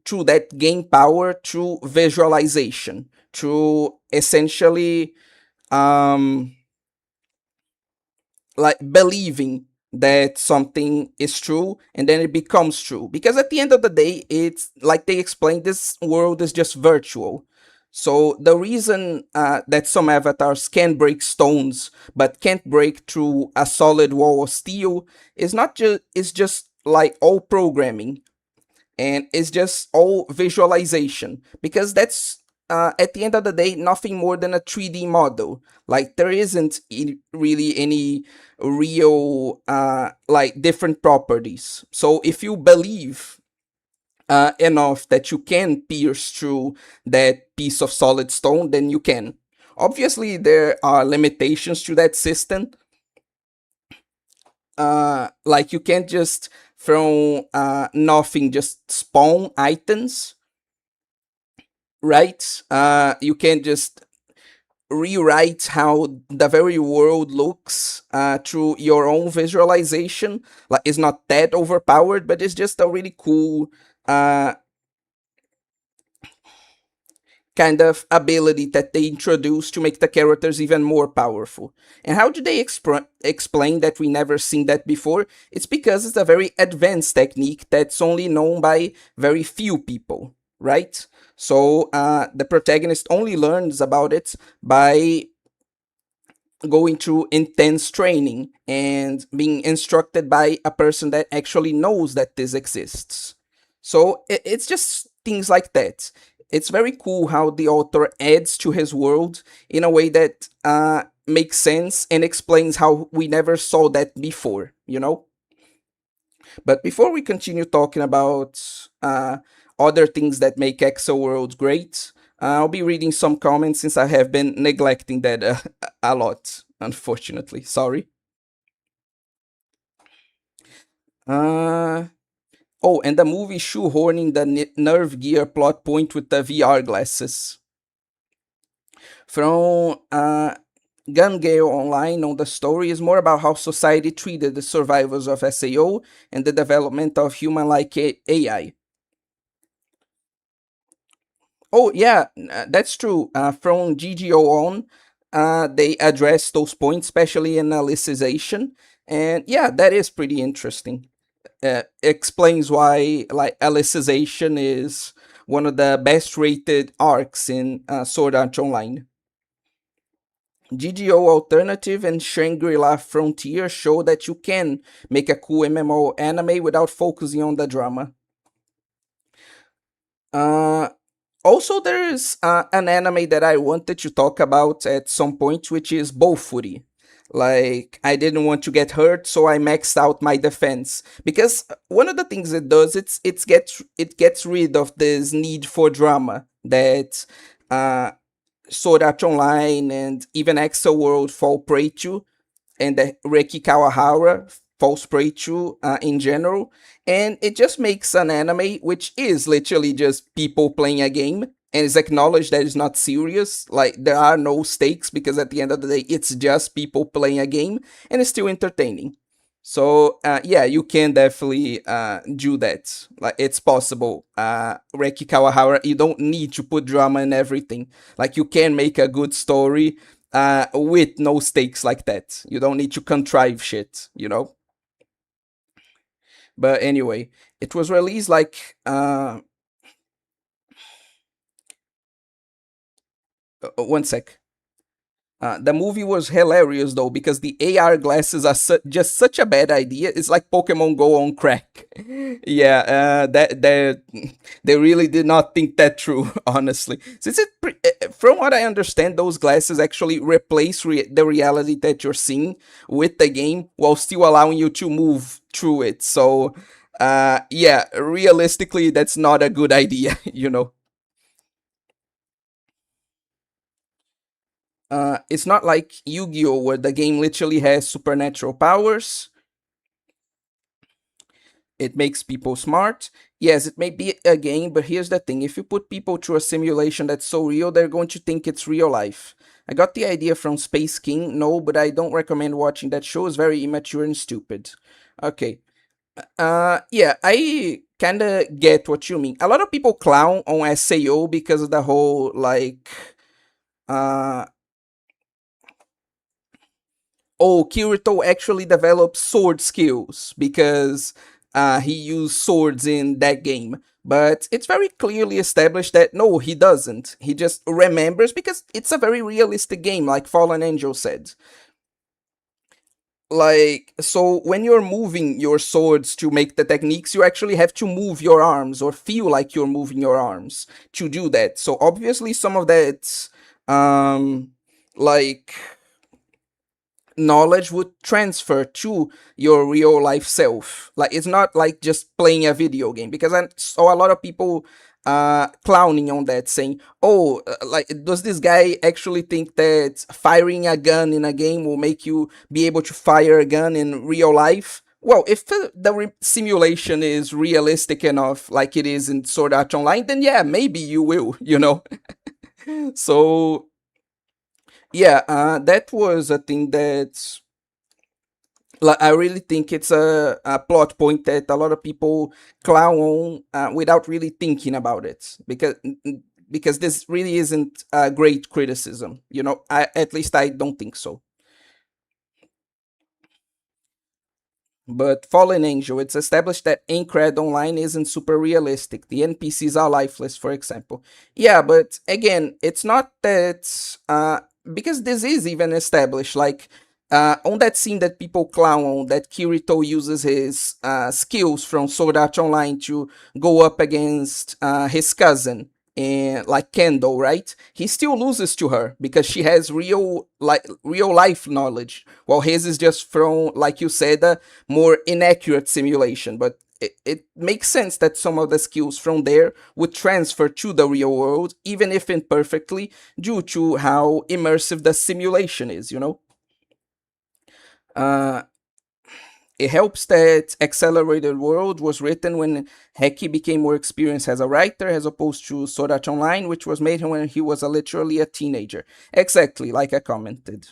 through that gain power through visualization, through essentially um, like believing that something is true and then it becomes true. Because at the end of the day, it's like they explained, this world is just virtual. So the reason that some avatars can break stones but can't break through a solid wall of steel is not just is just like all programming, and it's just all visualization, because that's at the end of the day nothing more than a 3D model. Like there isn't really any real like different properties. So if you believe enough that you can pierce through that piece of solid stone, then you can. Obviously, there are limitations to that system. Like you can't just from nothing just spawn items, right? You can't just rewrite how the very world looks through your own visualization. Like it's not that overpowered, but it's just a really cool uh, kind of ability that they introduce to make the characters even more powerful. And how do they explain that we never seen that before? It's because it's a very advanced technique that's only known by very few people, right? So the protagonist only learns about it by going through intense training and being instructed by a person that actually knows that this exists. So it's just things like that. It's very cool how the author adds to his world in a way that makes sense and explains how we never saw that before, you know? But before we continue talking about other things that make World great, I'll be reading some comments since I have been neglecting that a lot, unfortunately. Sorry. Uh, oh, and the movie shoehorning the nerve gear plot point with the VR glasses. From Gun Gale Online on the story is more about how society treated the survivors of SAO and the development of human-like AI. Oh yeah, that's true. From GGO on, they address those points, especially in alicization, and yeah, that is pretty interesting. Explains why like alicization is one of the best rated arcs in Sword Art Online. GGO Alternative and Shangri-La Frontier show that you can make a cool MMO anime without focusing on the drama. Uh, Also, there's an anime that I wanted to talk about at some point, which is Bofuri. Like, I didn't want to get hurt, so I maxed out my defense. Because one of the things it does, it gets rid of this need for drama that Sword Art Online and even Accel fall prey to, and the Reiki Kawahara falls prey to in general. And it just makes an anime which is literally just people playing a game and is acknowledged that it's not serious. Like, there are no stakes because at the end of the day, it's just people playing a game and it's still entertaining. So yeah, you can definitely do that. Like it's possible. Reiki Kawahara, you don't need to put drama in everything. Like you can make a good story with no stakes like that. You don't need to contrive shit, you know? But anyway, it was released like one sec. The movie was hilarious though because the AR glasses are just such a bad idea. It's like Pokemon Go on crack. Yeah, that they really did not think that through. Honestly, since from what I understand, those glasses actually replace the reality that you're seeing with the game while still allowing you to move through it. So, yeah, realistically, that's not a good idea. You know. It's not like Yu-Gi-Oh, where the game literally has supernatural powers. It makes people smart. Yes, it may be a game, but here's the thing. If you put people through a simulation that's so real, they're going to think it's real life. I got the idea from Space King, no, but I don't recommend watching that show. It's very immature and stupid. Okay. Yeah, I kinda get what you mean. A lot of people clown on SAO because of the whole, like, uh, oh, Kirito actually developed sword skills because he used swords in that game. But it's very clearly established that no, he doesn't. He just remembers because it's a very realistic game, like Fallen Angel said. Like, so when you're moving your swords to make the techniques, you actually have to move your arms or feel like you're moving your arms to do that. So obviously, some of that, um, like knowledge would transfer to your real life self. Like it's not like just playing a video game because I saw a lot of people clowning on that, saying, "Oh, like does this guy actually think that firing a gun in a game will make you be able to fire a gun in real life?" Well, if the simulation is realistic enough, like it is in Sword Art Online, then yeah, maybe you will, you know. So yeah, that was a thing that like I really think it's a plot point that a lot of people clown on without really thinking about it because this really isn't a great criticism. You know, at least I don't think so. But Fallen Angel, it's established that Aincrad Online isn't super realistic. The NPCs are lifeless, for example. Yeah, but again, it's not that because this is even established. Like on that scene that people clown on, that Kirito uses his skills from Sword Art Online to go up against his cousin. And like Kendall, right? He still loses to her because she has real life knowledge, while his is just from, like you said, more inaccurate simulation, but it makes sense that some of the skills from there would transfer to the real world, even if imperfectly, due to how immersive the simulation is, you know? Uh, it helps that Accelerated World was written when Heki became more experienced as a writer, as opposed to Sword Art Online, which was made when he was literally a teenager. Exactly, like I commented.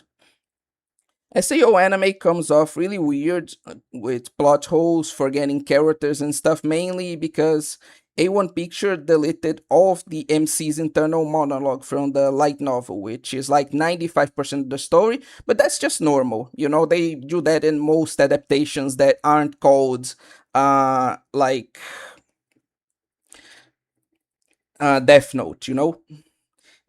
SAO anime comes off really weird with plot holes, forgetting characters and stuff, mainly because A1 Picture deleted all of the MC's internal monologue from the light novel, which is like 95% of the story, but that's just normal. You know, they do that in most adaptations that aren't called like Death Note, you know?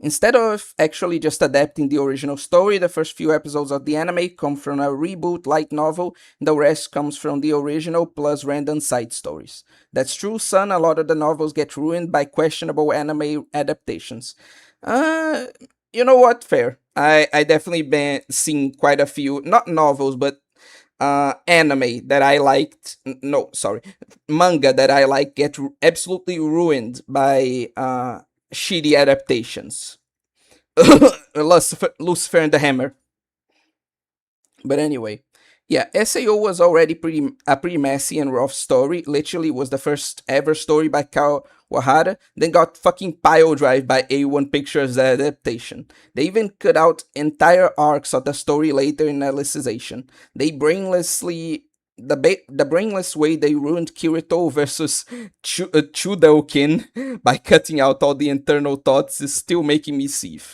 Instead of actually just adapting the original story, the first few episodes of the anime come from a reboot light novel, and the rest comes from the original plus random side stories. That's true, son, a lot of the novels get ruined by questionable anime adaptations. Uh, you know what? Fair. I definitely been seen quite a few, not novels, but anime that I liked. No, sorry, manga that I like get absolutely ruined by shitty adaptations. Lucifer and the Hammer. But anyway, yeah, SAO was already pretty messy and rough story. Literally was the first ever story by Kawahara, then got fucking pile drive by A1 Pictures adaptation. They even cut out entire arcs of the story later in alicization. They brainlessly the brainless way they ruined Kirito versus Chudokin by cutting out all the internal thoughts is still making me seethe.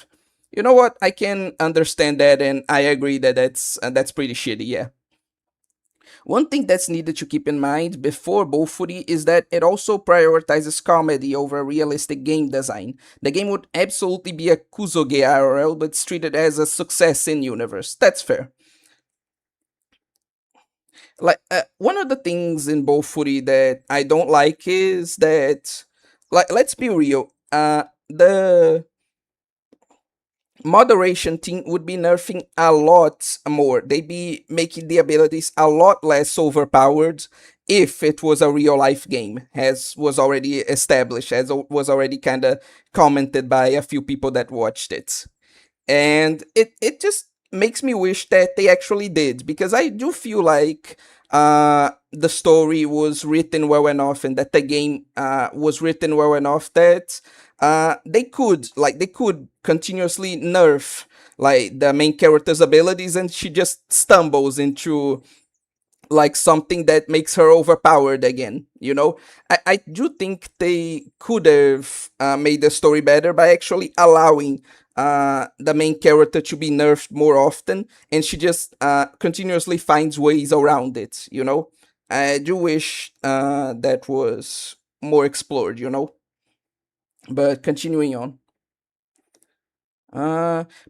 You know what? I can understand that, and I agree that that's pretty shitty. Yeah. One thing that's needed to keep in mind before Bofuri is that it also prioritizes comedy over realistic game design. The game would absolutely be a Kuzoge IRL, but it's treated as a success in universe. That's fair. Like one of the things in Bofuri that I don't like is that, like, let's be real. The moderation team would be nerfing a lot more. They'd be making the abilities a lot less overpowered if it was a real life game, as was already established, as was already kind of commented by a few people that watched it. And it just makes me wish that they actually did, because I do feel like the story was written well enough and that the game was written well enough that they could continuously nerf like the main character's abilities, and she just stumbles into like something that makes her overpowered again, you know. I do think they could have made the story better by actually allowing the main character to be nerfed more often, and she just continuously finds ways around it, you know. I do wish that was more explored, you know. But continuing on.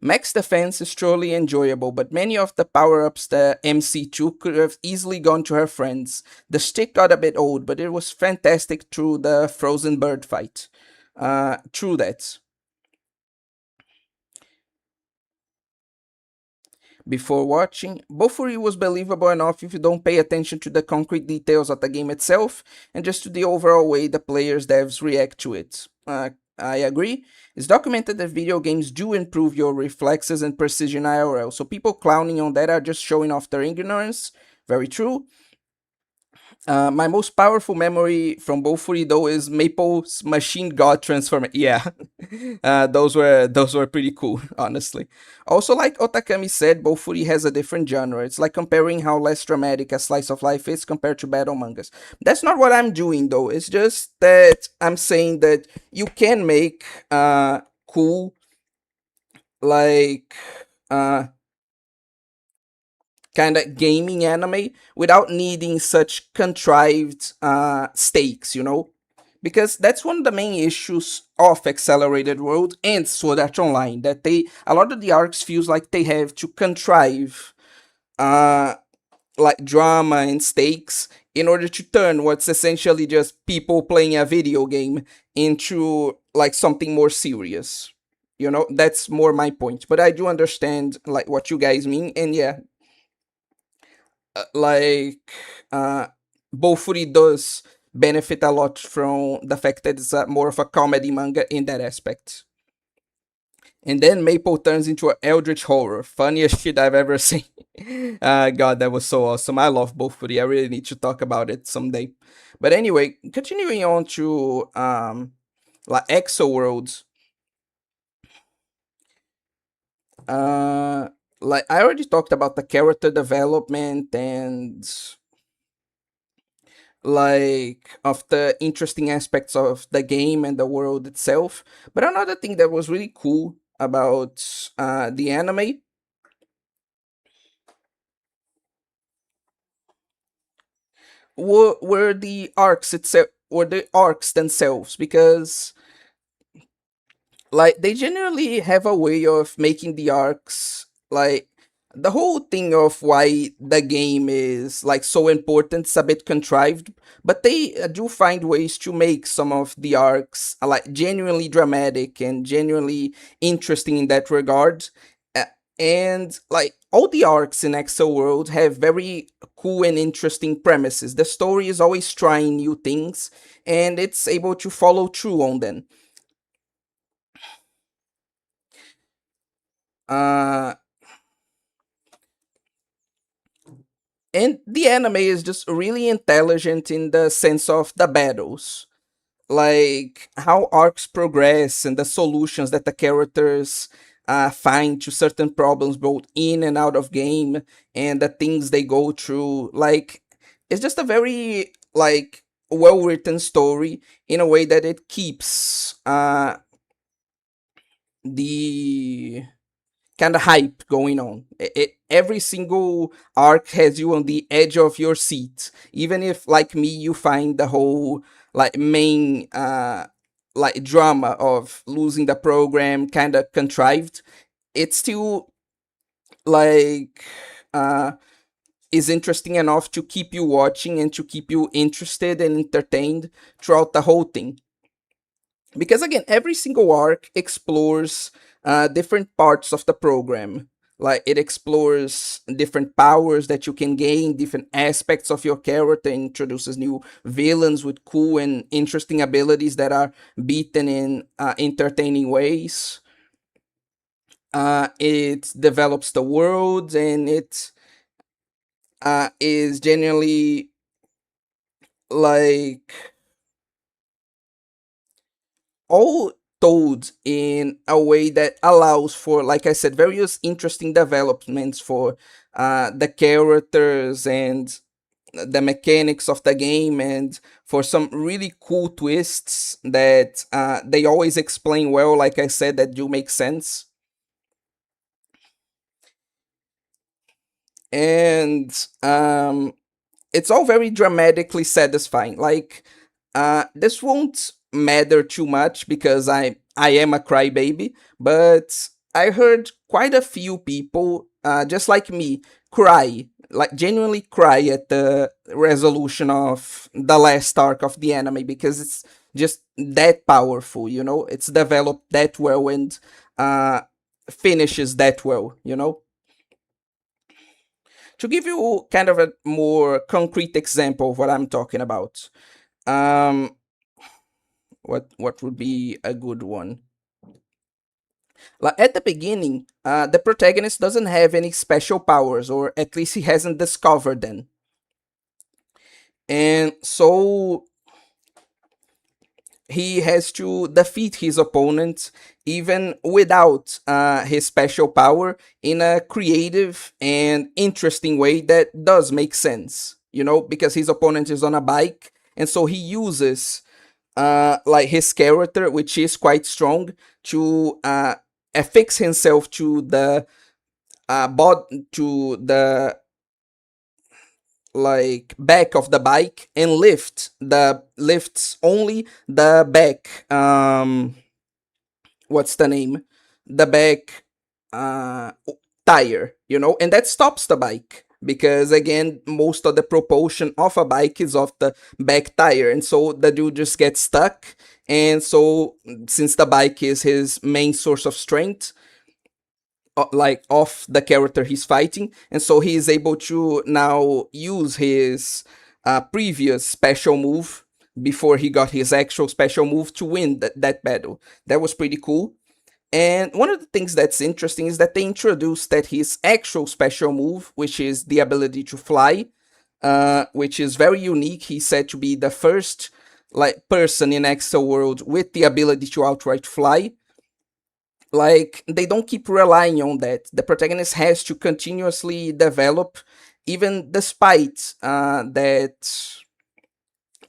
Max Defense is truly enjoyable, but many of the power ups the MC took could have easily gone to her friends. The stick got a bit old, but it was fantastic through the frozen bird fight. True that. Before watching, Bofuri was believable enough if you don't pay attention to the concrete details of the game itself and just to the overall way the players' devs react to it. I agree. It's documented that video games do improve your reflexes and precision IRL, so people clowning on that are just showing off their ignorance. Very true. My most powerful memory from Bofuri though is Maple's Machine God transform. Yeah, those were pretty cool, honestly. Also, like Otakami said, Bofuri has a different genre. It's like comparing how less dramatic a slice of life is compared to battle mangas. That's not what I'm doing though. It's just that I'm saying that you can make cool like uh kind of gaming anime without needing such contrived stakes, you know? Because that's one of the main issues of Accelerated World and Sword Art Online, that they a lot of the arcs feels like they have to contrive uh like drama and stakes in order to turn what's essentially just people playing a video game into like something more serious. You know, that's more my point. But I do understand like what you guys mean, and yeah, like uh Bofuri does benefit a lot from the fact that it's more of a comedy manga in that aspect. And then Maple turns into an eldritch horror, funniest shit I've ever seen. God, that was so awesome. I love Bofuri. I really need to talk about it someday. But anyway, continuing on to like Exoworld. Uh, like I already talked about the character development and like of the interesting aspects of the game and the world itself. But another thing that was really cool about the anime were the arcs itself, or the arcs themselves, because like they generally have a way of making the arcs like the whole thing of why the game is like so important is a bit contrived, but they do find ways to make some of the arcs like genuinely dramatic and genuinely interesting in that regard. Uh, and like all the arcs in Excel World have very cool and interesting premises. The story is always trying new things and it's able to follow through on them. uh and the anime is just really intelligent in the sense of the battles, like how arcs progress and the solutions that the characters find to certain problems both in and out of game, and the things they go through. Like it's just a very like well written story in a way that it keeps the kind of hype going on. Every single arc has you on the edge of your seat, even if, like me, you find the whole like main like drama of losing the program kind of contrived. It's still like uh is interesting enough to keep you watching and to keep you interested and entertained throughout the whole thing, because again every single arc explores different parts of the program. Like it explores different powers that you can gain, different aspects of your character, introduces new villains with cool and interesting abilities that are beaten in entertaining ways. It develops the world, and it is generally like all told in a way that allows for, like I said, various interesting developments for the characters and the mechanics of the game, and for some really cool twists that they always explain well, like I said, that do make sense. And it's all very dramatically satisfying. Like This won't matter too much because I am a crybaby, but I heard quite a few people, just like me, cry, like genuinely cry at the resolution of the last arc of the anime because it's just that powerful, you know? It's developed that well and uh, finishes that well, you know? To give you kind of a more concrete example of what I'm talking about, um, what would be a good one? Like at the beginning, the protagonist doesn't have any special powers, or at least he hasn't discovered them. And so he has to defeat his opponent even without his special power in a creative and interesting way that does make sense, you know, because his opponent is on a bike, and so he uses like his character, which is quite strong, to affix himself to the to the like back of the bike and lifts only the back, what's the name, the back uh tire, you know, and that stops the bike because again most of the propulsion of a bike is off the back tire, and so the dude just gets stuck. And so since the bike is his main source of strength, like of the character he's fighting, and so he is able to now use his previous special move before he got his actual special move to win that battle. That was pretty cool. And one of the things that's interesting is that they introduced that his actual special move, which is the ability to fly, which is very unique. He's said to be the first like person in Accel world with the ability to outright fly. Like they don't keep relying on that. The protagonist has to continuously develop, even despite that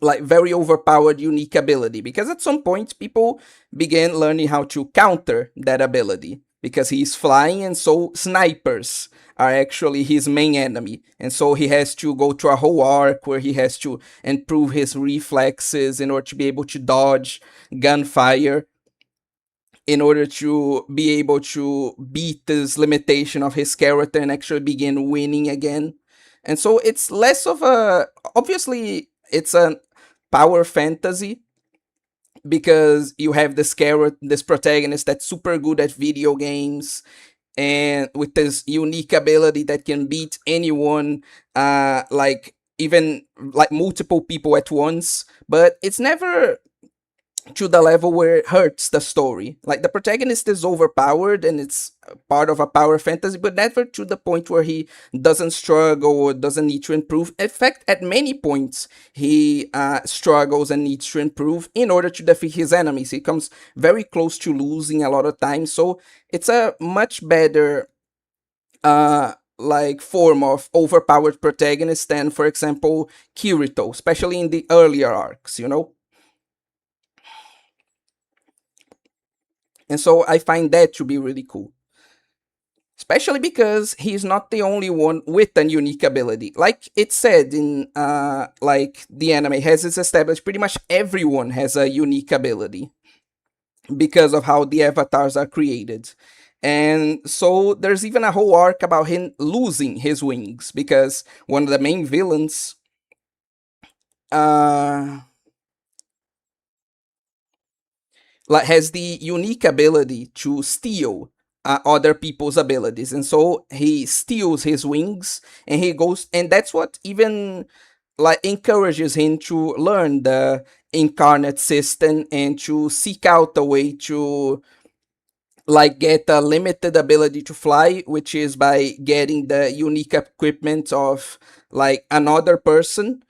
like very overpowered unique ability, because at some point people began learning how to counter that ability because he's flying, and so snipers are actually his main enemy, and so he has to go through a whole arc where he has to improve his reflexes in order to be able to dodge gunfire, in order to be able to beat this limitation of his character and actually begin winning again. And so it's less of a, obviously it's a power fantasy because you have this character, this protagonist that's super good at video games and with this unique ability that can beat anyone, like even like multiple people at once, but it's never to the level where it hurts the story. Like the protagonist is overpowered and it's part of a power fantasy, but never to the point where he doesn't struggle or doesn't need to improve. In fact, at many points, he struggles and needs to improve in order to defeat his enemies. He comes very close to losing a lot of times. So it's a much better like form of overpowered protagonist than, for example, Kirito, especially in the earlier arcs, you know? And so I find that to be really cool. Especially because he's not the only one with a unique ability. Like it said in like the anime has it's established, pretty much everyone has a unique ability because of how the avatars are created. And so there's even a whole arc about him losing his wings because one of the main villains uh like has the unique ability to steal other people's abilities, and so he steals his wings and he goes, and that's what even like encourages him to learn the incarnate system and to seek out a way to like get a limited ability to fly, which is by getting the unique equipment of like another person.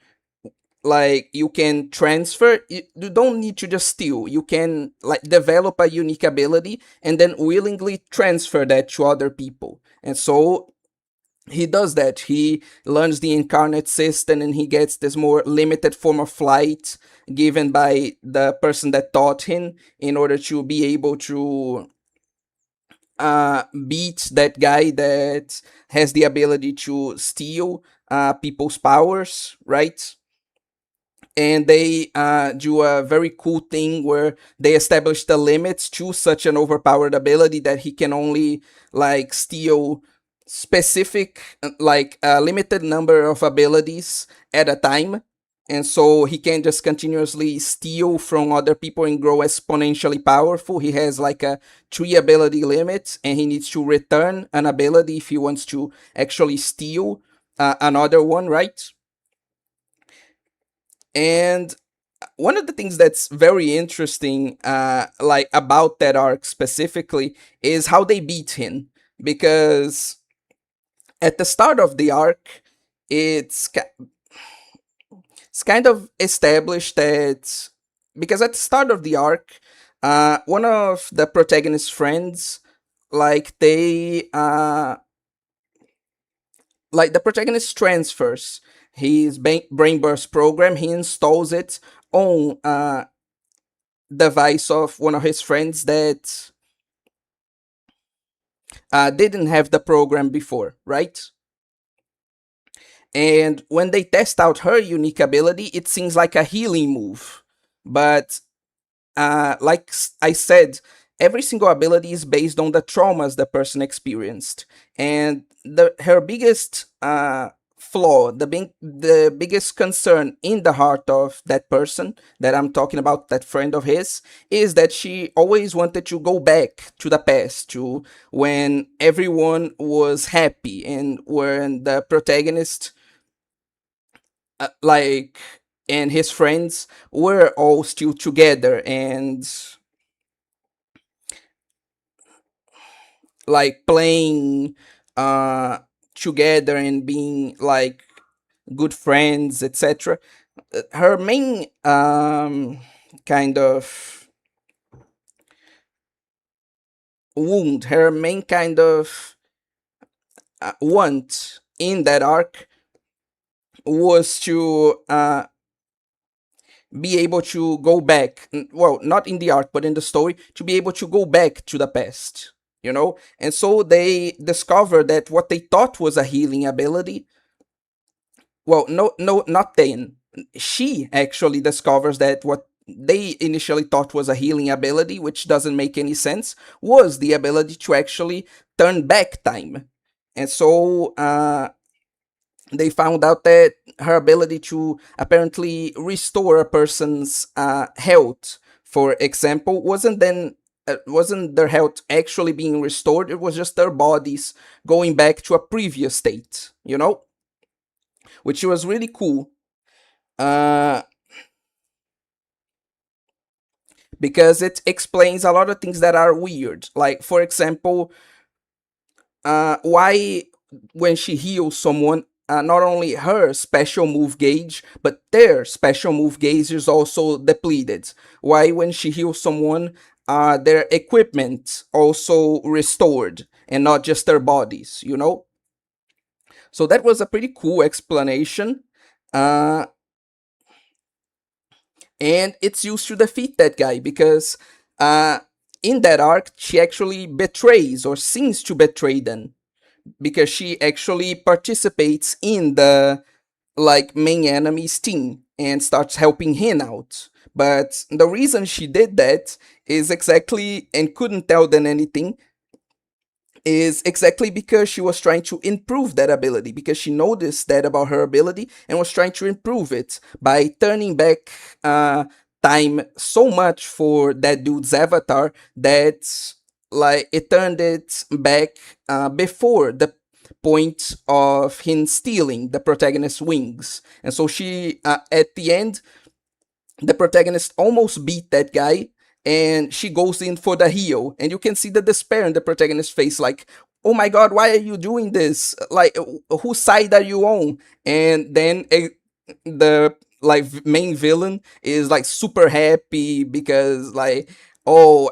Like you can transfer, you don't need to just steal, you can like develop a unique ability and then willingly transfer that to other people. And so he does that, he learns the incarnate system and he gets this more limited form of flight given by the person that taught him in order to be able to beat that guy that has the ability to steal people's powers, right? and they do a very cool thing where they establish the limits to such an overpowered ability that he can only like steal specific like a limited number of abilities at a time, and so he can just continuously steal from other people and grow exponentially powerful. He has like a 3 ability limit, and he needs to return an ability if he wants to actually steal another one, right? And one of the things that's very interesting, like about that arc specifically, is how they beat him. Because at the start of the arc, it's it's kind of established that because at the start of the arc, one of the protagonist's friends, like like the protagonist transfers his brain burst program. He installs it on device of one of his friends that didn't have the program before, right? And when they test out her unique ability, it seems like a healing move. But like I said, every single ability is based on the traumas the person experienced, and her biggest flaw, the biggest concern in the heart of that person that I'm talking about, that friend of his, is that she always wanted to go back to the past, to when everyone was happy and when the protagonist like and his friends were all still together and like playing uh together and being like good friends, etc. Her main kind of wound, her main kind of want in that arc was to be able to go back, well, not in the arc but in the story, to be able to go back to the past, you know. And so they discover that what they thought was a healing ability, well, no, not then, she actually discovers that what they initially thought was a healing ability, which doesn't make any sense, was the ability to actually turn back time. And so they found out that her ability to apparently restore a person's health, for example, wasn't their health actually being restored. It was just their bodies going back to a previous state, you know, which was really cool. Uh, because it explains a lot of things that are weird. Like, for example, why when she heals someone, not only her special move gauge, but their special move gauge is also depleted. Why when she heals someone, their equipment also restored and not just their bodies, you know? So that was a pretty cool explanation. Uh, and it's used to defeat that guy because uh, in that arc, she actually betrays or seems to betray them because she actually participates in the like main enemy's team and starts helping him out. But the reason she did that is exactly, and couldn't tell them anything, is exactly because she was trying to improve that ability, because she noticed that about her ability and was trying to improve it by turning back time so much for that dude's avatar that like it turned it back before the point of him stealing the protagonist's wings. And so she at the end, the protagonist almost beat that guy, and she goes in for the heal, and you can see the despair in the protagonist's face, like, oh my god, why are you doing this, like whose side are you on? And then the like main villain is like super happy because like, oh,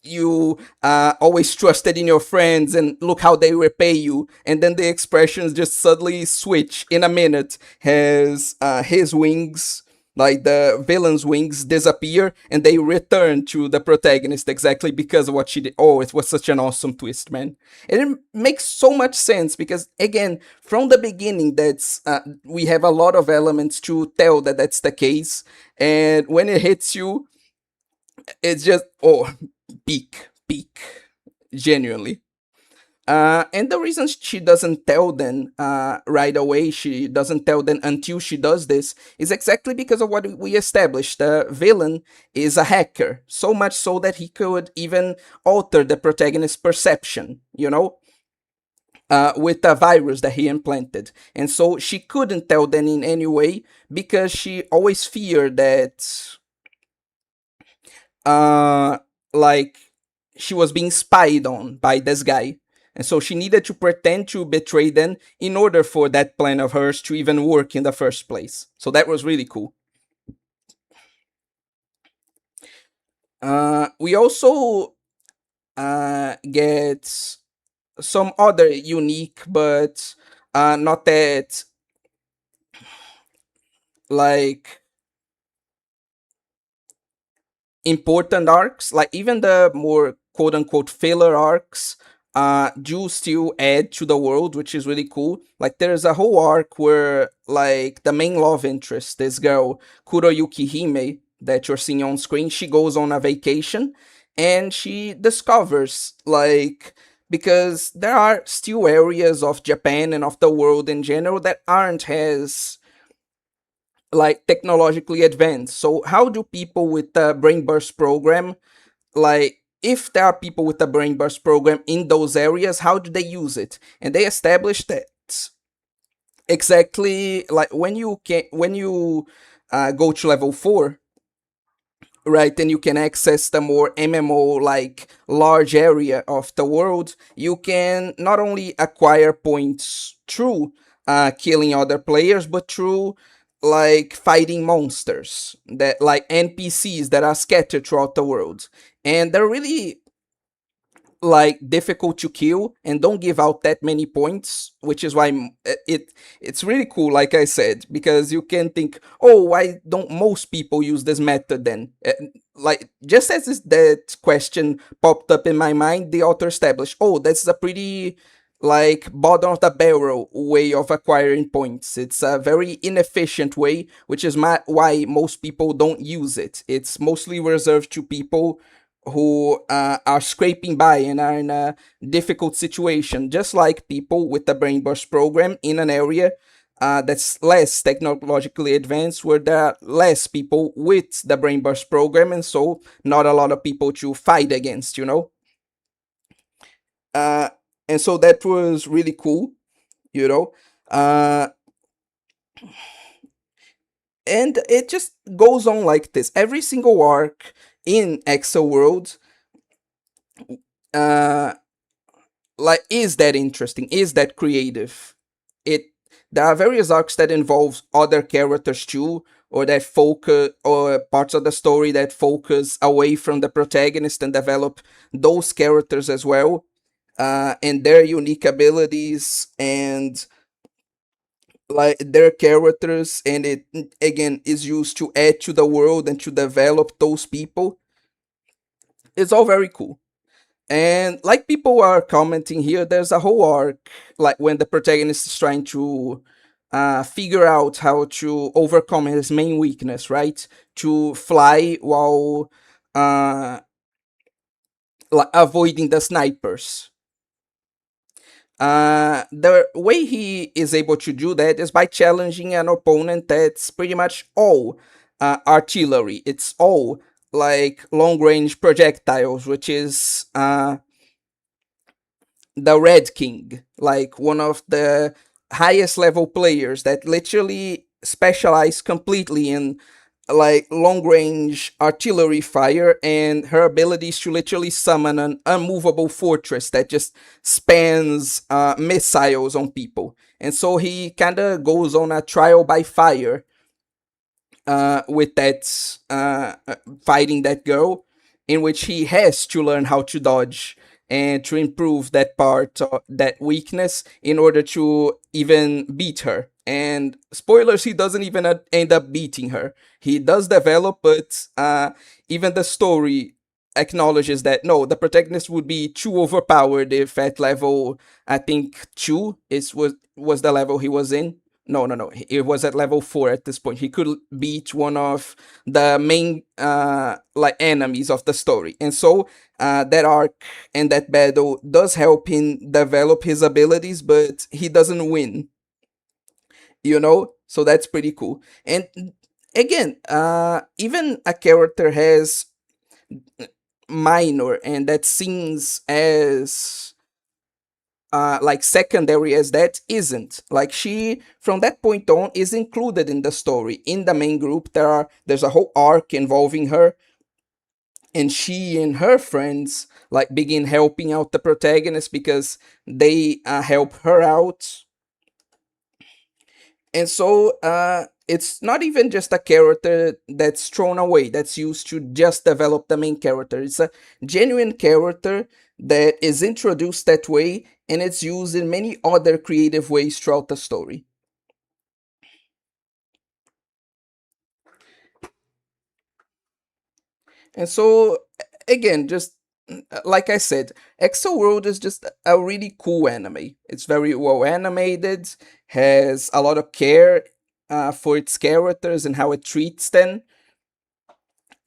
you always trusted in your friends and look how they repay you. And then the expressions just suddenly switch in a minute. Has his wings Like the villain's wings disappear and they return to the protagonist exactly because of what she did. Oh, it was such an awesome twist, man. And it makes so much sense because, again, from the beginning, that's we have a lot of elements to tell that that's the case. And when it hits you, it's just, oh, peak, genuinely. And the reason she doesn't tell them right away, she doesn't tell them until she does this, is exactly because of what we established. The villain is a hacker, so much so that he could even alter the protagonist's perception, with a virus that he implanted. And so she couldn't tell them in any way because she always feared that uh like she was being spied on by this guy, and so she needed to pretend to betray them in order for that plan of hers to even work in the first place. So that was really cool. We also get some other unique but not that like important arcs, like even the more quote unquote filler arcs, do still add to the world, which is really cool. Like there's a whole arc where like the main love interest, this girl Kuroyuki Hime that you're seeing on screen, she goes on a vacation and she discovers like because there are still areas of Japan and of the world in general that aren't as like technologically advanced. So how do people with the brain burst program, like if there are people with the brain burst program in those areas, how do they use it? And they established that exactly like when you go to level 4, right, then you can access the more MMO like large area of the world. You can not only acquire points through killing other players, but through like fighting monsters that like NPCs that are scattered throughout the world. And they're really like difficult to kill and don't give out that many points, which is why it's really cool, like I said, because you can think, oh, why don't most people use this method then? Like just as that question popped up in my mind, the author established, oh, that's a pretty like bottom of the barrel way of acquiring points. It's a very inefficient way, which is why most people don't use it. It's mostly reserved to people who are scraping by and are in a difficult situation, just like people with the brain burst program in an area that's less technologically advanced, where there are less people with the brain burst program, and so not a lot of people to fight against. Uh, and so that was really cool, you know. Uh, and it just goes on like this. Every single arc in Accelworld uh, like is that interesting, is that creative. It There are various arcs that involve other characters too, or that focus, or parts of the story that focus away from the protagonist and develop those characters as well, and their unique abilities and like their characters, and it again is used to add to the world and to develop those people. It's all very cool. And like people are commenting here, there's a whole arc, like when the protagonist is trying to figure out how to overcome his main weakness, right? To fly while uh, like avoiding the snipers. The way he is able to do that is by challenging an opponent that's pretty much all artillery. It's all like long range projectiles, which is the Red King, like one of the highest level players that literally specialize completely in like long range artillery fire, and her ability is to literally summon an unmovable fortress that just spans missiles on people. And so he kind of goes on a trial by fire with that fighting that girl, in which he has to learn how to dodge and to improve that part, that weakness, in order to even beat her and spoilers, he doesn't even end up beating her. He does develop, but even the story acknowledges that no, the protagonist would be too overpowered if at level, I think 2 was the level he was in. No, no, no. It was at level 4 at this point. He could beat one of the main like enemies of the story. And so that arc and that battle does help him develop his abilities, but he doesn't win, so that's pretty cool. And again, even a character has minor and that seems as like secondary as that isn't, like, she from that point on is included in the story in the main group. There's a whole arc involving her, and she and her friends like begin helping out the protagonist because they help her out. And so it's not even just a character that's thrown away, that's used to just develop the main character. It's a genuine character that is introduced that way, and it's used in many other creative ways throughout the story. And so, again, just like I said, World is just a really cool anime. It's very well animated, has a lot of care for its characters and how it treats them.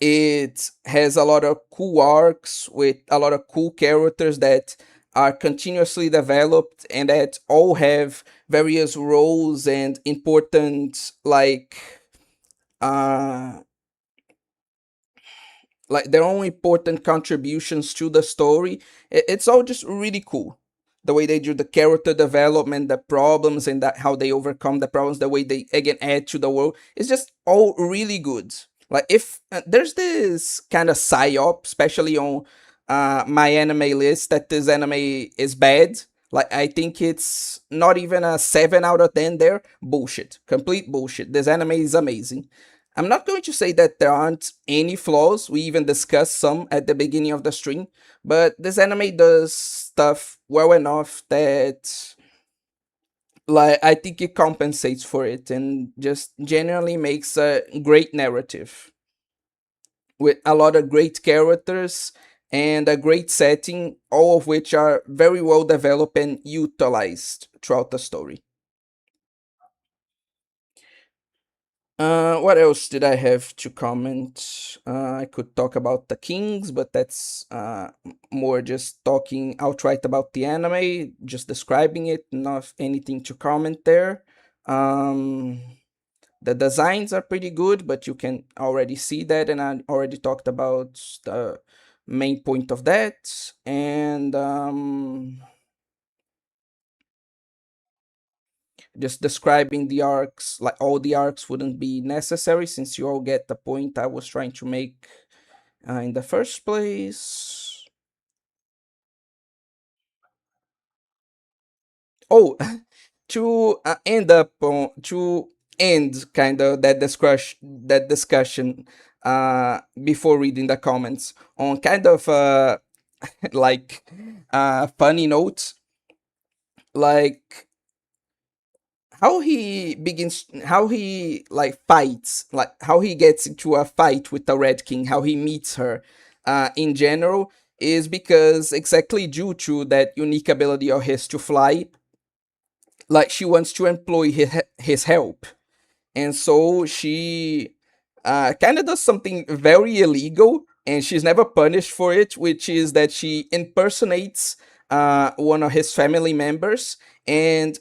It has a lot of cool arcs with a lot of cool characters that are continuously developed and that all have various roles and important uh like their own important contributions to the story. It's all just really cool. The way they do the character development, the problems, and that how they overcome the problems, the way they again add to the world, it's just all really good. Like, if there's this kind of psyop, especially on my anime list, that this anime is bad. Like, I think it's not even a 7 out of 10 there. Bullshit. Complete bullshit. This anime is amazing. I'm not going to say that there aren't any flaws. We even discussed some at the beginning of the stream, but this anime does stuff well enough that like I think it compensates for it and just genuinely makes a great narrative with a lot of great characters and a great setting, all of which are very well developed and utilized throughout the story. What else did I have to comment? I could talk about the Kings, but that's more just talking outright about the anime, just describing it, not anything to comment there. Um, the designs are pretty good, but you can already see that, and I already talked about the main point of that. And just describing the arcs, like all the arcs wouldn't be necessary since you all get the point I was trying to make in the first place. Oh, to end kind of that discussion before reading the comments on kind of like funny notes, like how he like fights, like how he gets into a fight with the Red King, how he meets her in general, is because exactly due to that unique ability of his to fly, like she wants to employ his help. And so she kind of does something very illegal, and she's never punished for it, which is that she impersonates one of his family members, and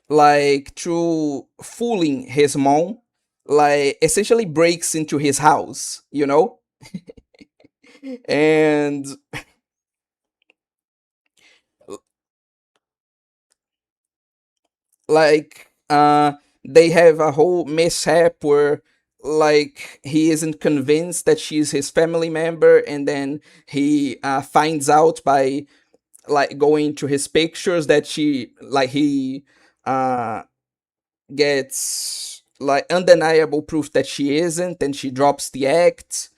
like through fooling his mom, like essentially breaks into his house. And like they have a whole mishap where like he isn't convinced that she's his family member, and then he finds out by like going to his pictures that she like he uh gets like undeniable proof that she isn't, and she drops the act.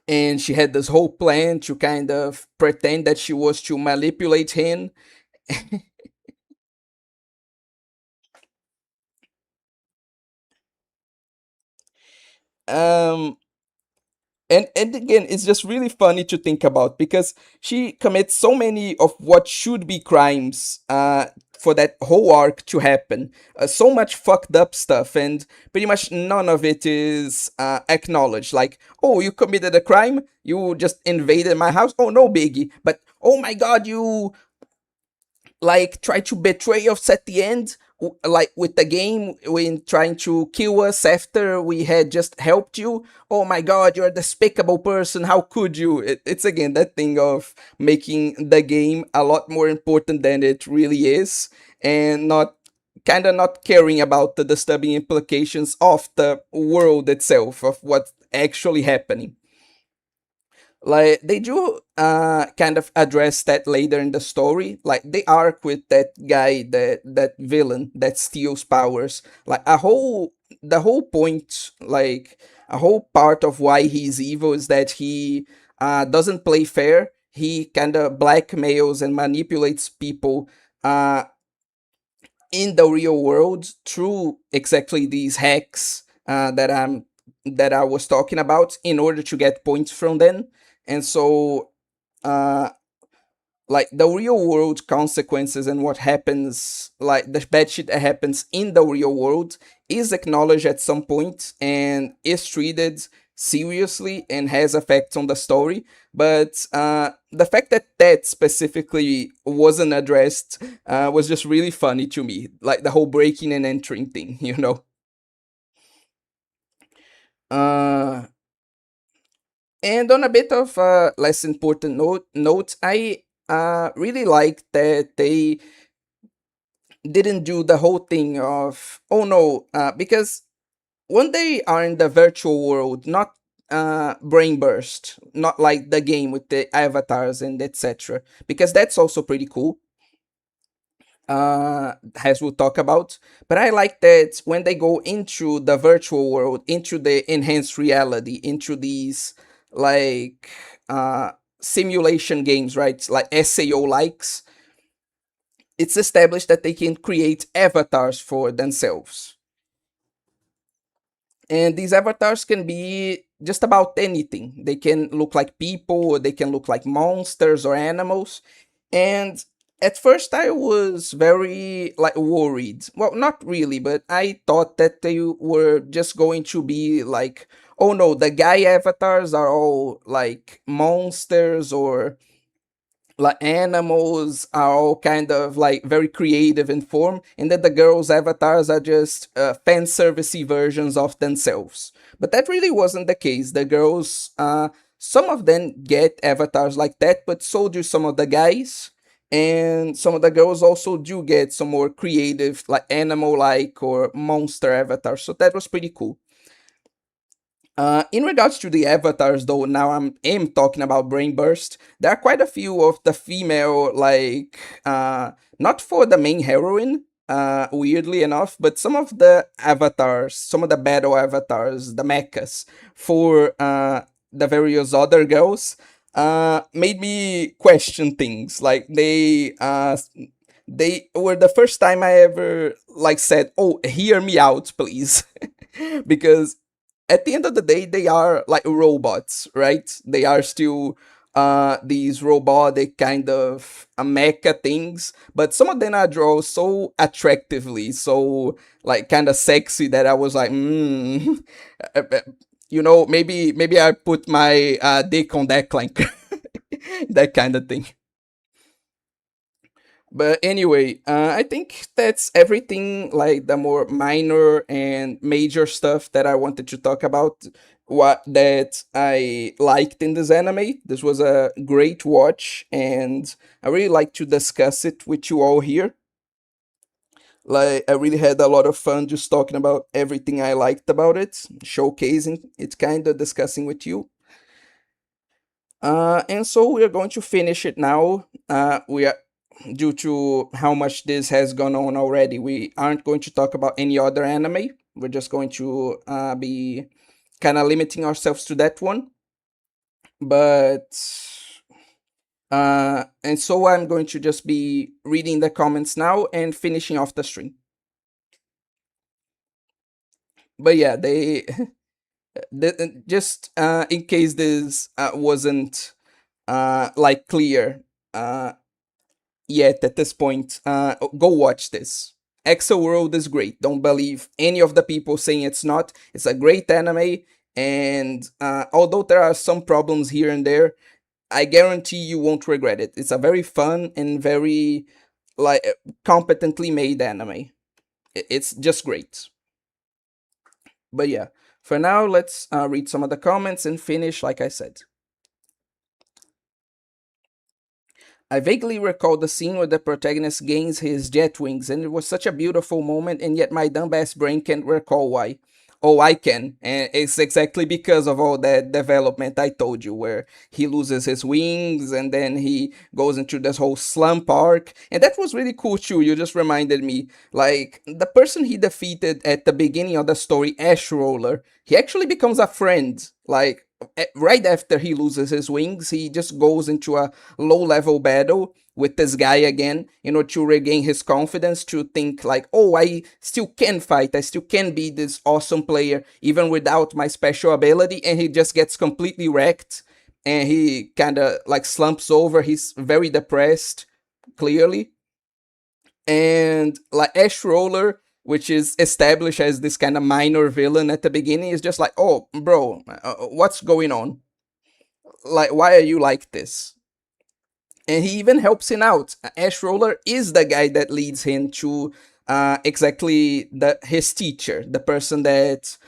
And she had this whole plan to kind of pretend that she was to manipulate him. um and again, it's just really funny to think about because she commits so many of what should be crimes for that whole arc to happen. So much fucked up stuff, and pretty much none of it is acknowledged. Like, oh, you committed a crime, you just invaded my house, oh no biggie, but oh my god, you like try to betray us at the end, like with the game when trying to kill us after we had just helped you. Oh my god, you're a despicable person, how could you? It's again that thing of making the game a lot more important than it really is, and not kind of not caring about the disturbing implications of the world itself, of what's actually happening. Like they do kind of address that later in the story, like the arc with that guy, that villain that steals powers, like a whole the whole point, like a whole part of why he's evil is that he doesn't play fair. He kind of blackmails and manipulates people uh in the real world through exactly these hacks that I was talking about in order to get points from them. And so uh like the real world consequences and what happens, like the bad shit that happens in the real world, is acknowledged at some point and is treated seriously and has effects on the story. But the fact that that specifically wasn't addressed was just really funny to me, like the whole breaking and entering thing, you know. uh and on a bit of a less important note, I really like that they didn't do the whole thing of, oh no, because when they are in the virtual world, not brain burst, not like the game with the avatars and etc., because that's also pretty cool, as we'll talk about. But I like that when they go into the virtual world, into the enhanced reality, into these like simulation games, right, like sao likes, it's established that they can create avatars for themselves. And these avatars can be just about anything. They can look like people, or they can look like monsters or animals. And at first I was very like worried. Well, not really, but I thought that they were just going to be like, oh no, the guy avatars are all like monsters, or like animals are all kind of like very creative in form, and that the girls' avatars are just fan servicey versions of themselves. But that really wasn't the case. The girls, some of them get avatars like that, but so do some of the guys. And some of the girls also do get some more creative, like animal like or monster avatars. So that was pretty cool. In regards to the avatars, though, now am talking about Brain Burst. There are quite a few of the female, like, not for the main heroine, weirdly enough, but some of the avatars, some of the battle avatars, the mechas for the various other girls, made me question things. Like they were the first time I ever like said, "Oh, hear me out, please," because at the end of the day, they are like robots, right? They are still these robotic kind of mecha things, but some of them are drawn so attractively, so like kind of sexy that I was like, uh, uh, maybe I put my dick on that clank, that kind of thing. But anyway, I think that's everything, like the more minor and major stuff that I wanted to talk about, what that I liked in this anime. This was a great watch, and I really like to discuss it with you all here. Like I really had a lot of fun just talking about everything I liked about it, showcasing it, kind of discussing with you. And so we are going to finish it now. We are, due to how much this has gone on already, we aren't going to talk about any other anime. We're just going to be kind of limiting ourselves to that one. But and so I'm going to just be reading the comments now and finishing off the stream. But yeah, they Just in case this wasn't like clear uh, yet at this point, go watch this. Accelworld is great. Don't believe any of the people saying it's not. It's a great anime, and although there are some problems here and there, I guarantee you won't regret it. It's a very fun and very like competently made anime. It's just great. But yeah, for now, let's read some of the comments and finish. Like I said, I vaguely recall the scene where the protagonist gains his jet wings, and it was such a beautiful moment, and yet my dumbass brain can't recall why. Oh, I can, and it's exactly because of all that development I told you, where he loses his wings, and then he goes into this whole slump arc, and that was really cool too. You just reminded me, like the person he defeated at the beginning of the story, Ash Roller, he actually becomes a friend. Like right after he loses his wings, he just goes into a low level battle with this guy again in order to regain his confidence, to think like, oh, I still can fight, I still can be this awesome player even without my special ability. And he just gets completely wrecked, and he kind of like slumps over. He's very depressed, clearly. And like Ash Roller, which is established as this kind of minor villain at the beginning, is just like, oh bro, what's going on, like why are you like this? And he even helps him out. Ash Roller is the guy that leads him to exactly his teacher, the person that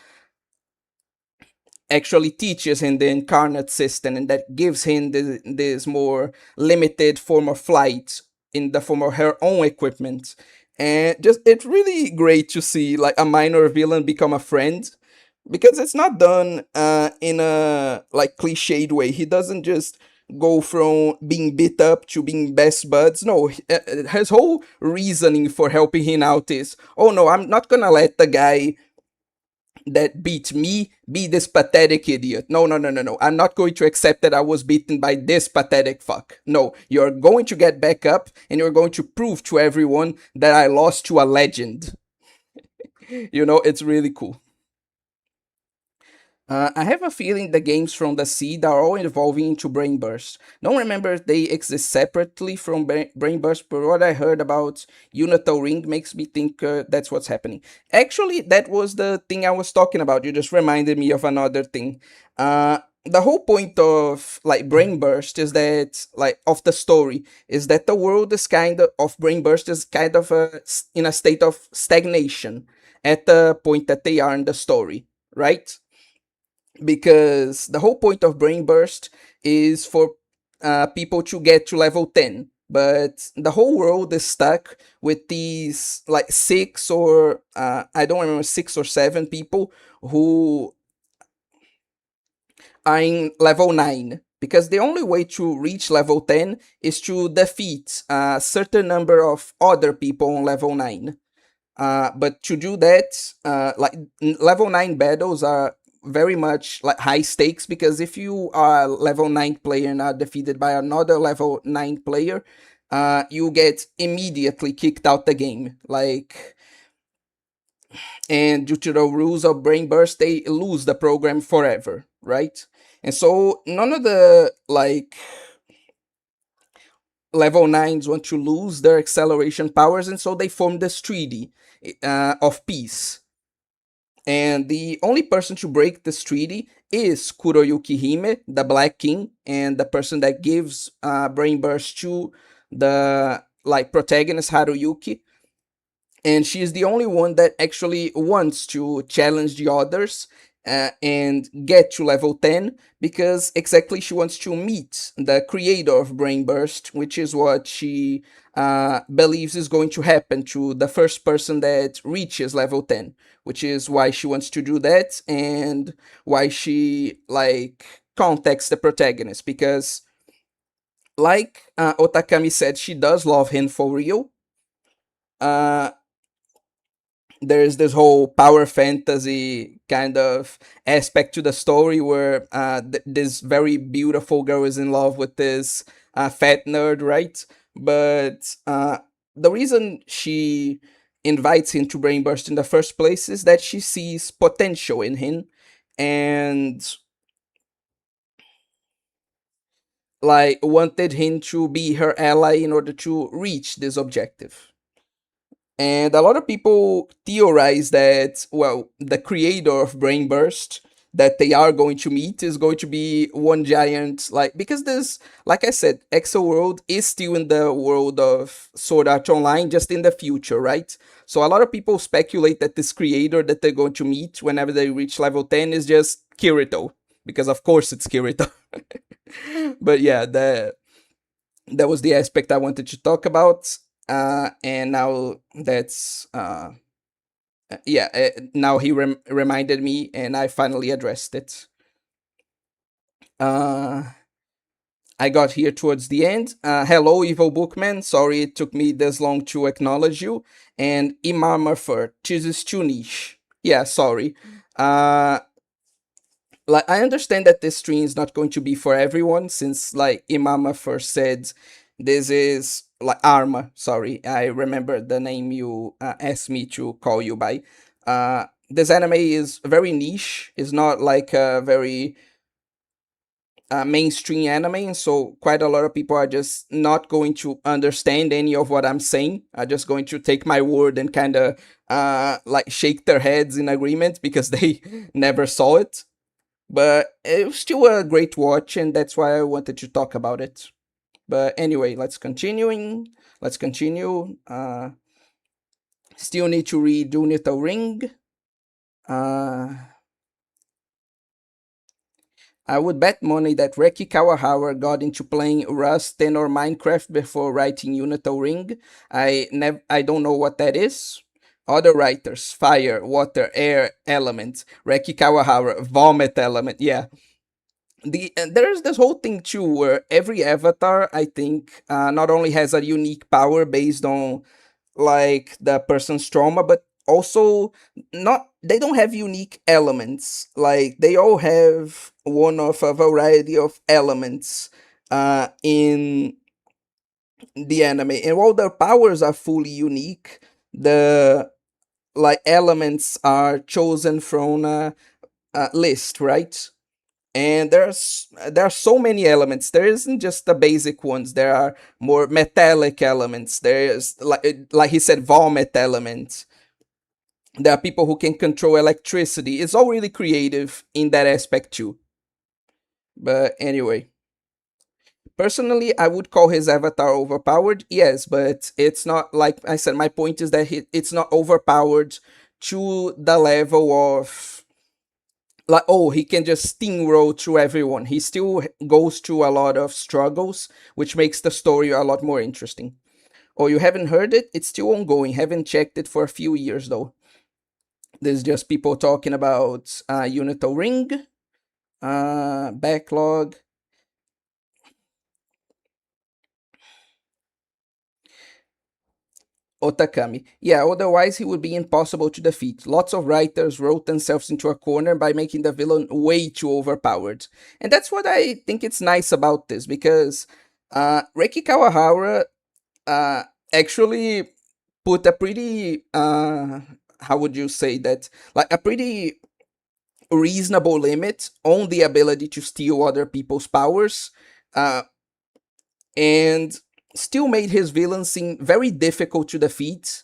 actually teaches him the incarnate system, and that gives him this more limited form of flight in the form of her own equipment. And just it's really great to see like a minor villain become a friend, because it's not done in a like cliched way. He doesn't just go from being beat up to being best buds. No, his whole reasoning for helping him out is, oh no, I'm not gonna let the guy that beat me be this pathetic idiot. No, no, no, no, no. I'm not going to accept that I was beaten by this pathetic fuck. No, you're going to get back up, and you're going to prove to everyone that I lost to a legend. It's really cool. I have a feeling the games from the seed are all evolving into Brain Burst. Don't remember if they exist separately from Brain Burst, but what I heard about Unital Ring makes me think that's what's happening. Actually, that was the thing I was talking about. You just reminded me of another thing. The whole point of like Brain Burst is that, like, of the story, is that the world is kind of Brain Burst is kind of in a state of stagnation at the point that they are in the story, right? Because the whole point of Brain Burst is for people to get to level 10, but the whole world is stuck with these like six or I don't remember, 6 or 7 people who are in level 9, because the only way to reach level 10 is to defeat a certain number of other people on level 9. But to do that, like level 9 battles are very much like high stakes, because if you are a level 9 player and are defeated by another level 9 player, you get immediately kicked out the game. Like, and due to the rules of Brain Burst, they lose the program forever, right? And so none of the like level 9s want to lose their acceleration powers, and so they form this treaty of peace. And the only person to break this treaty is Kuroyuki Hime, the Black King, and the person that gives Brain Burst to the like protagonist Haruyuki. And she is the only one that actually wants to challenge the others and get to level 10, because exactly she wants to meet the creator of Brain Burst, which is what she believes is going to happen to the first person that reaches level 10, which is why she wants to do that, and why she like contacts the protagonist, because like Otakami said, she does love him for real. uh there's this whole power fantasy kind of aspect to the story, where this very beautiful girl is in love with this fat nerd, right? But the reason she invites him to Brainburst in the first place is that she sees potential in him, and like wanted him to be her ally in order to reach this objective. And a lot of people theorize that, well, the creator of Brain Burst that they are going to meet is going to be one giant, like, because this, like I said, World is still in the world of Sword Art Online, just in the future, right? So a lot of people speculate that this creator that they're going to meet whenever they reach level 10 is just Kirito, because of course it's Kirito. But yeah, that was the aspect I wanted to talk about. And now that's yeah. Now he reminded me, and I finally addressed it. Uh, I got here towards the end. Hello, evil bookman. Sorry it took me this long to acknowledge you. And Imam Murfer, this is too niche. Yeah, sorry. Uh, like I understand that this stream is not going to be for everyone, since like Imama first said, this is like Arma. Sorry, I remember the name you asked me to call you by. This anime is very niche. It's not like a very mainstream anime, so quite a lot of people are just not going to understand any of what I'm saying. Are just going to take my word and kind of like shake their heads in agreement because they never saw it. But it was still a great watch, and that's why I wanted to talk about it. But anyway, let's continuing. Let's continue. Still need to read Unital Ring. Uh, I would bet money that Reki Kawahara got into playing Rust and or Minecraft before writing Unital Ring. I don't know what that is. Other writers: fire, water, air, element. Reki Kawahara, vomit element. Yeah, there's this whole thing too where every avatar, I think, not only has a unique power based on like the person's trauma, but also not they don't have unique elements. Like they all have one of a variety of elements in the anime, and while their powers are fully unique, the like elements are chosen from a list, right? And there are so many elements. There isn't just the basic ones. There are more metallic elements. There's like he said, vomit elements. There are people who can control electricity. It's all really creative in that aspect too. But anyway, personally, I would call his avatar overpowered. Yes, but it's not, like I said, my point is that it's not overpowered to the level of like, oh, he can just steamroll through everyone. He still goes through a lot of struggles, which makes the story a lot more interesting. Oh, you haven't heard it? It's still ongoing. Haven't checked it for a few years though. There's just people talking about Unital Ring, backlog. Otakami. Yeah, otherwise he would be impossible to defeat. Lots of writers wrote themselves into a corner by making the villain way too overpowered. And that's what I think it's nice about this, because Reiki Kawahara uh, actually put a pretty, how would you say that? Like a pretty reasonable limit on the ability to steal other people's powers. Uh, and still made his villain seem very difficult to defeat,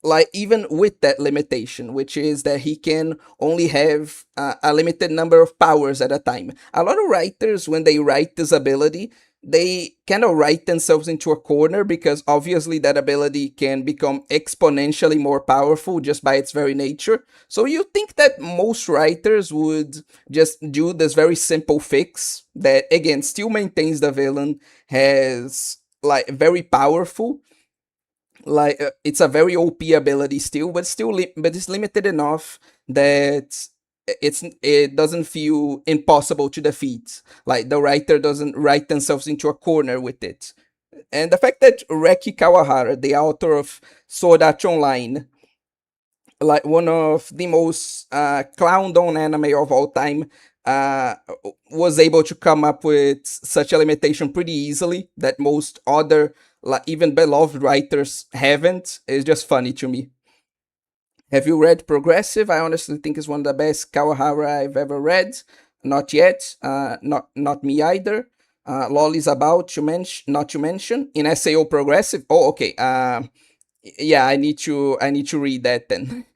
like even with that limitation, which is that he can only have a limited number of powers at a time. A lot of writers, when they write this ability, they kind of write themselves into a corner, because obviously that ability can become exponentially more powerful just by its very nature. So you think that most writers would just do this very simple fix that again still maintains the villain has like very powerful, like it's a very OP ability still, but but it's limited enough that it doesn't feel impossible to defeat. Like the writer doesn't write themselves into a corner with it. And the fact that Reki Kawahara, the author of Sword Art Online, like one of the most clowned on anime of all time, uh, was able to come up with such a limitation pretty easily that most other, like even beloved writers haven't, is just funny to me. Have you read Progressive? I honestly think it's one of the best Kawahara I've ever read. Not yet. Not me either. Lolly's about to mention, not to mention in SAO Progressive. Oh, okay. Yeah, I need to read that then.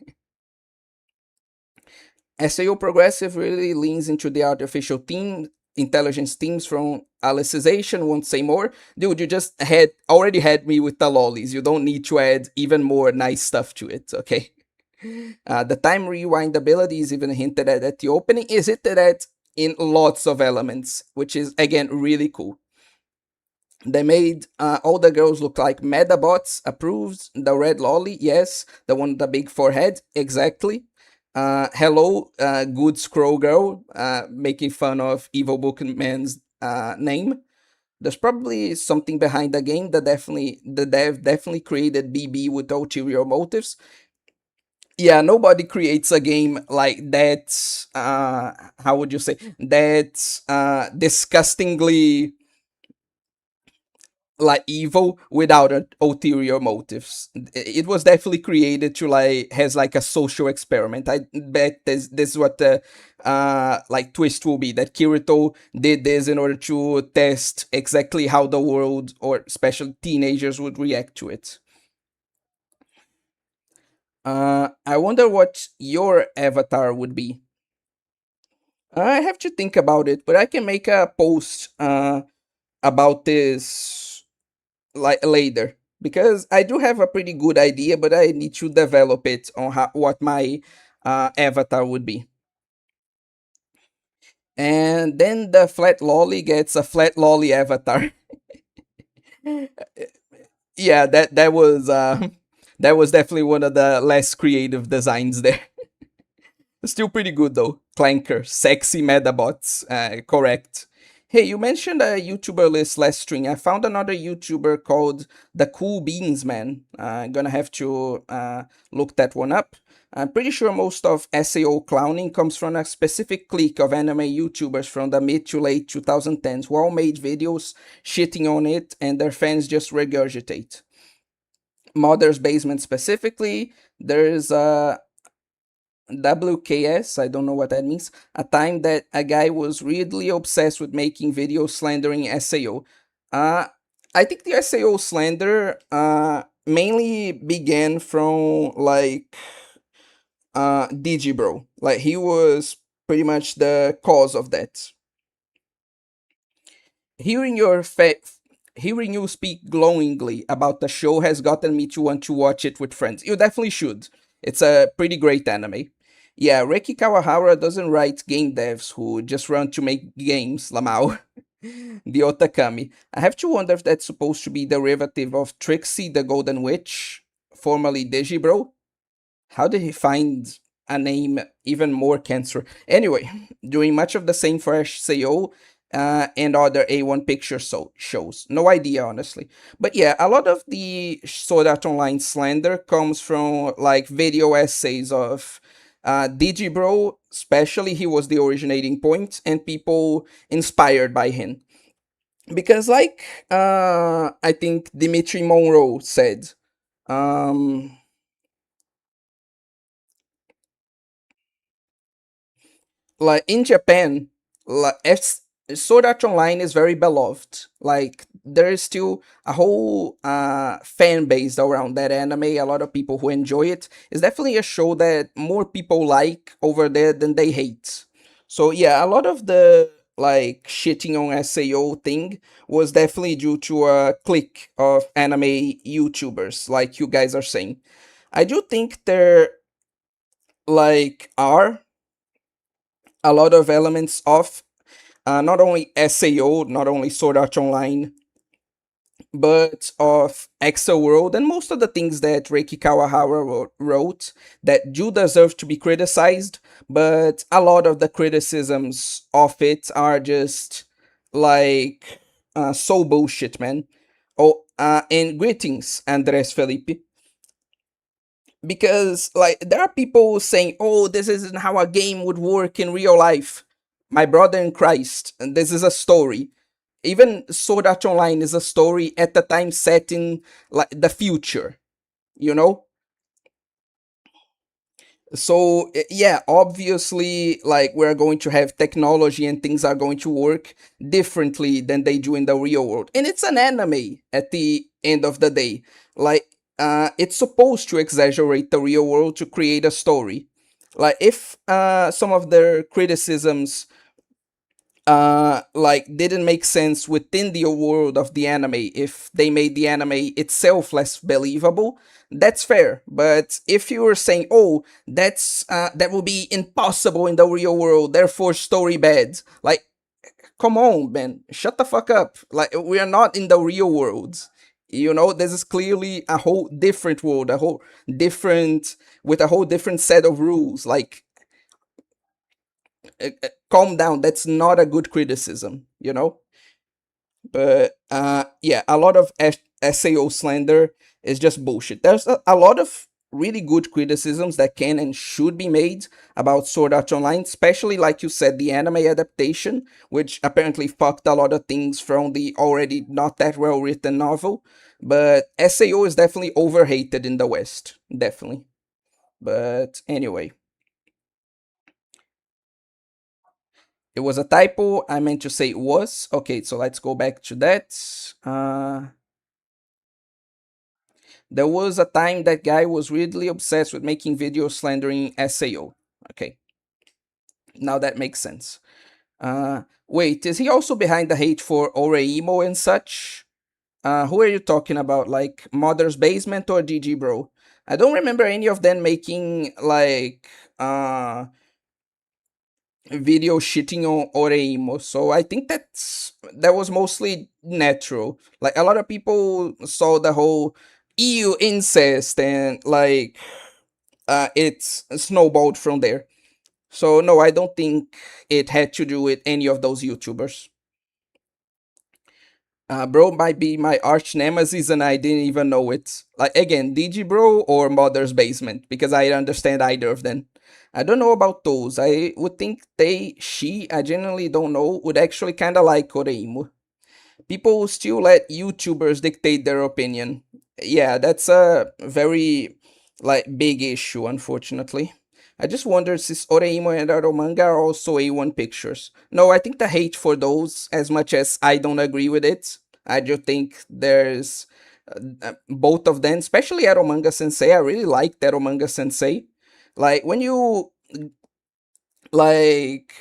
SAO Progressive really leans into the artificial theme, intelligence themes from Alicization. Won't say more, dude. You just had already had me with the lollies. You don't need to add even more nice stuff to it. Okay. The time rewind ability is even hinted at the opening. Is hinted at in lots of elements, which is again really cool. They made all the girls look like Medabots. Approves. The red lolly, yes. The one with the big forehead, exactly. Hello, good scroll girl, making fun of Evil Bookman's name. There's probably something behind the game that the dev definitely created BB with ulterior motives. Yeah, nobody creates a game like that. How would you say that? Disgustingly like evil without ulterior motives. It was definitely created to like has like a social experiment. I bet this is what the like twist will be, that Kirito did this in order to test exactly how the world or especially teenagers would react to it. I wonder what your avatar would be. I have to think about it, but I can make a post about this like later, because I do have a pretty good idea, but I need to develop it on what my avatar would be. And then the flat lolly gets a flat lolly avatar. Yeah, that was definitely one of the less creative designs there. Still pretty good though. Clanker, sexy Medabots, correct. Hey, you mentioned a YouTuber list last string. I found another YouTuber called The Cool Beans Man. Gonna have to look that one up. I'm pretty sure most of SAO clowning comes from a specific clique of anime YouTubers from the mid to late 2010s who all made videos shitting on it and their fans just regurgitate. Mother's Basement specifically, there's WKS, I don't know what that means, a time that a guy was really obsessed with making videos slandering SAO. Uh, I think the SAO slander mainly began from like Digibro. Like he was pretty much the cause of that. Hearing your hearing you speak glowingly about the show has gotten me to want to watch it with friends. You definitely should. It's a pretty great anime. Yeah, Reiki Kawahara doesn't write game devs who just run to make games, Lamau. The Otakami. I have to wonder if that's supposed to be derivative of Trixie the Golden Witch, formerly Digibro. How did he find a name even more cancer? Anyway, doing much of the same for SAO and other A1 picture shows. No idea, honestly. But yeah, a lot of the Sword Art Online slander comes from like video essays of Digibro, especially. He was the originating point, and people inspired by him. Because, like, I think Dimitri Monroe said, um, like in Japan, like Sword Art Online is very beloved. Like there is still a whole fan base around that anime. A lot of people who enjoy it. It's definitely a show that more people like over there than they hate. So yeah, a lot of the like shitting on SAO thing was definitely due to a clique of anime YouTubers, like you guys are saying. I do think there like are a lot of elements of not only SAO, not only Sword Art Online, but of Accelworld and most of the things that Reiki Kawahara wrote that do deserve to be criticized, but a lot of the criticisms of it are just like so bullshit, man. Oh, and greetings, Andres Felipe, because like there are people saying, "Oh, this isn't how a game would work in real life." My brother in Christ, and this is a story. Even Sword Art Online is a story at the time set in like the future, you know. So yeah, obviously, like we're going to have technology and things are going to work differently than they do in the real world, and it's an anime at the end of the day. Like it's supposed to exaggerate the real world to create a story. Like if some of their criticisms like didn't make sense within the world of the anime, if they made the anime itself less believable, that's fair. But if you were saying, oh, that will be impossible in the real world, therefore story bad, like come on, man, shut the fuck up. Like we are not in the real world. You know, this is clearly a whole different world, a whole different, with a whole different set of rules. Like calm down, that's not a good criticism, you know. But yeah, a lot of SAO slander is just bullshit. There's a lot of really good criticisms that can and should be made about Sword Art Online, especially like you said, the anime adaptation, which apparently fucked a lot of things from the already not that well written novel. But SAO is definitely overhated in the West, definitely. But anyway, it was a typo. I meant to say it was. Okay, so let's go back to that. There was a time that guy was really obsessed with making videos slandering SAO. Okay, now that makes sense. Wait, is he also behind the hate for Oreimo and such? Who are you talking about? Like Mother's Basement or DG Bro? I don't remember any of them making like video shitting on Oreimo. So I think that was mostly natural. Like a lot of people saw the whole EU incest and like it's snowballed from there. So no, I don't think it had to do with any of those YouTubers. Bro might be my arch nemesis and I didn't even know it. Like again, DG Bro or Mother's Basement, because I understand either of them. I don't know about those. I would think I genuinely don't know, would actually kinda like Koreimu. People still let YouTubers dictate their opinion. Yeah, that's a very like big issue, unfortunately. I just wonder since Oreimo and Aromanga are also A1 pictures. No, I think the hate for those, as much as I don't agree with it, I just think there's both of them, especially Aromanga Sensei. I really like Aromanga Sensei. Like when you like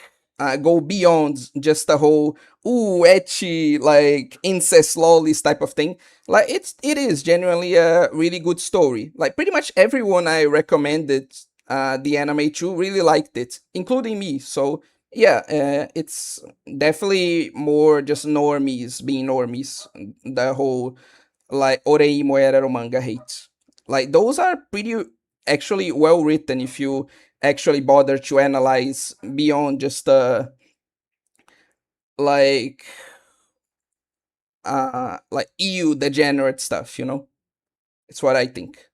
go beyond just the whole ooh etchy like incest lollies type of thing. Like it is genuinely a really good story. Like pretty much everyone I recommended the anime to really liked it, including me. So yeah, it's definitely more just normies being normies. The whole like Oreimo Erero manga hates. Like those are pretty actually well written if you actually bother to analyze beyond just like like EU degenerate stuff, you know? It's what I think.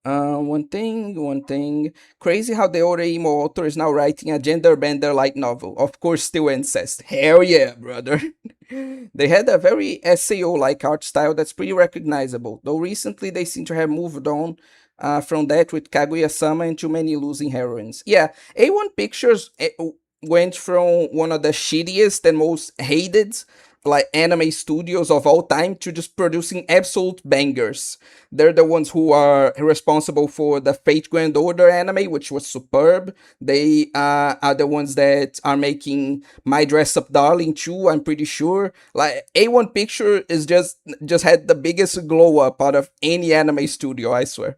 One thing. Crazy how the old emo author is now writing a gender bender light novel. Of course, still incest. Hell yeah, brother. They had a very SAO like art style that's pretty recognizable, though recently they seem to have moved on from that with Kaguya Sama and Too Many Losing Heroines. Yeah, A1 Pictures went from one of the shittiest and most hated like anime studios of all time to just producing absolute bangers. They're the ones who are responsible for the Fate Grand Order anime, which was superb. They are the ones that are making My Dress Up Darling too, I'm pretty sure. Like A1 Picture is just had the biggest glow up out of any anime studio, I swear.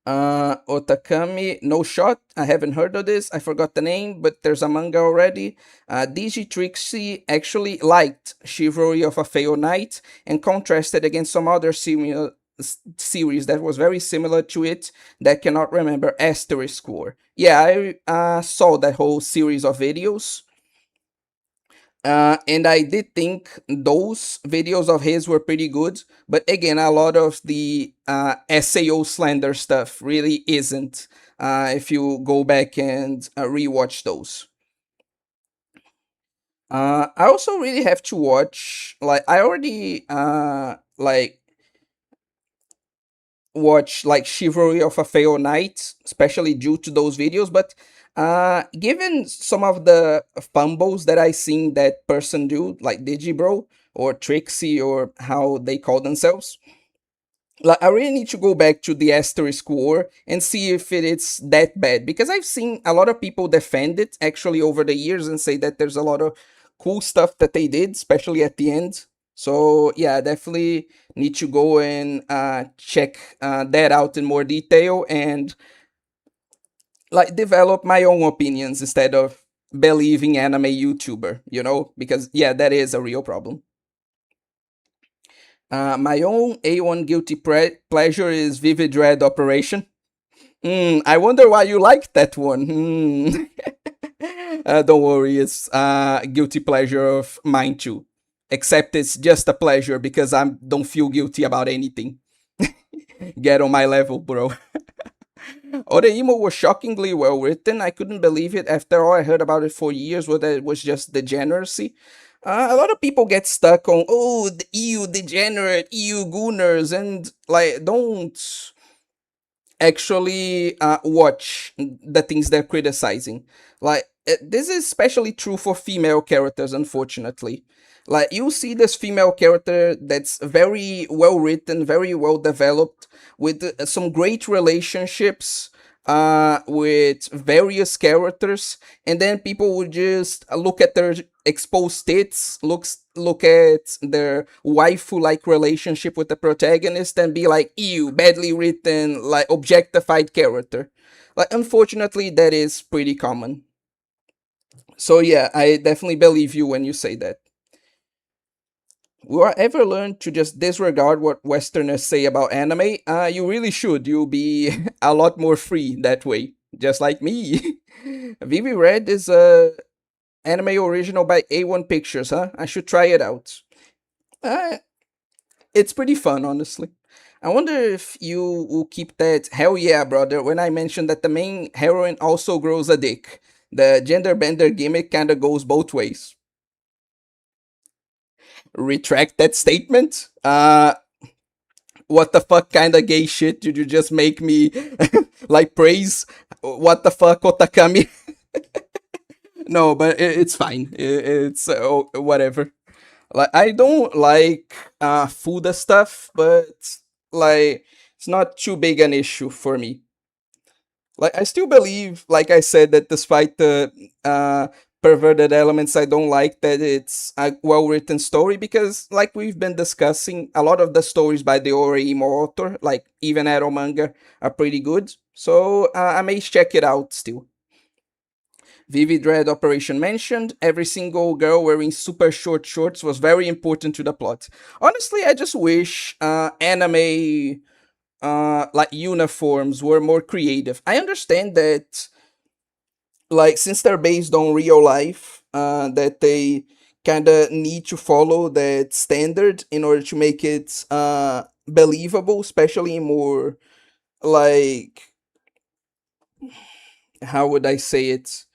Otakami, no shot. I haven't heard of this. I forgot the name, but there's a manga already. DG Trixie actually liked Chivalry of a Failed Knight and contrasted against some other series that was very similar to it that cannot remember asterisk war. Yeah, I saw that whole series of videos. And I did think those videos of his were pretty good, but again, a lot of the SAO slander stuff really isn't. If you go back and rewatch those, I also really have to watch. Like I already like watch like Chivalry of a Fail Knight, especially due to those videos. But given some of the fumbles that I seen that person do, like Digibro or Trixie or how they call themselves, like I really need to go back to the asterisk war and see if it is that bad, because I've seen a lot of people defend it actually over the years and say that there's a lot of cool stuff that they did, especially at the end. So yeah, definitely need to go and check that out in more detail and like develop my own opinions instead of believing anime YouTuber, you know, because yeah, that is a real problem. My own A1 guilty pleasure is Vivid Dread Operation. I wonder why you like that one. Don't worry, it's a guilty pleasure of mine too. Except it's just a pleasure because I don't feel guilty about anything. Get on my level, bro. Oreimo was shockingly well written. I couldn't believe it after all I heard about it for years, whether it was just degeneracy. A lot of people get stuck on, oh, the EU degenerate, EU gooners, and like, don't actually watch the things they're criticizing. Like this is especially true for female characters, unfortunately. Like you see this female character that's very well written, very well developed, with some great relationships with various characters, and then people would just look at their exposed tits, look at their waifu like relationship with the protagonist and be like, ew, badly written, like objectified character. Like unfortunately that is pretty common. So yeah, I definitely believe you when you say that. Will I ever learn to just disregard what Westerners say about anime? You really should. You'll be a lot more free that way, just like me. Vivi Red is a anime original by A1 Pictures, huh? I should try it out. Uh, it's pretty fun, honestly. I wonder if you will keep that hell yeah, brother, when I mentioned that the main heroine also grows a dick. The gender bender gimmick kinda goes both ways. Retract that statement? What the fuck kind of gay shit did you just make me like praise? What the fuck, Otakami? No, but it's fine. It's whatever. Like I don't like food stuff, but like it's not too big an issue for me. Like I still believe, like I said, that despite the perverted elements, I don't like that it's a well written story, because like we've been discussing, a lot of the stories by the Oreimo author, like even Arrow manga, are pretty good. So I may check it out still. Vivid Dread Operation mentioned, every single girl wearing super short shorts was very important to the plot. Honestly, I just wish anime like uniforms were more creative. I understand that like since they're based on real life, that they kind of need to follow that standard in order to make it believable, especially in more like, how would I say it,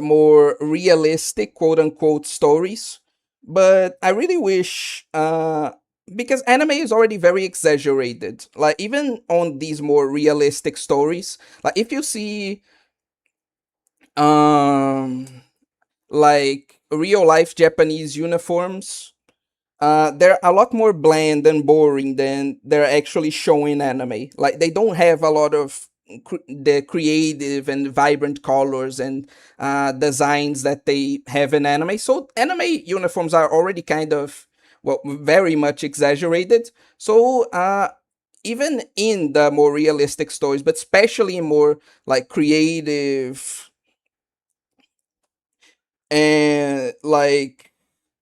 more realistic quote unquote stories. But I really wish because anime is already very exaggerated, like even on these more realistic stories, like if you see um like real life Japanese uniforms, they're a lot more bland and boring than they're actually showing anime. Like they don't have a lot of the creative and vibrant colors and designs that they have in anime. So anime uniforms are already kind of, well, very much exaggerated. So even in the more realistic stories, but especially in more like creative and like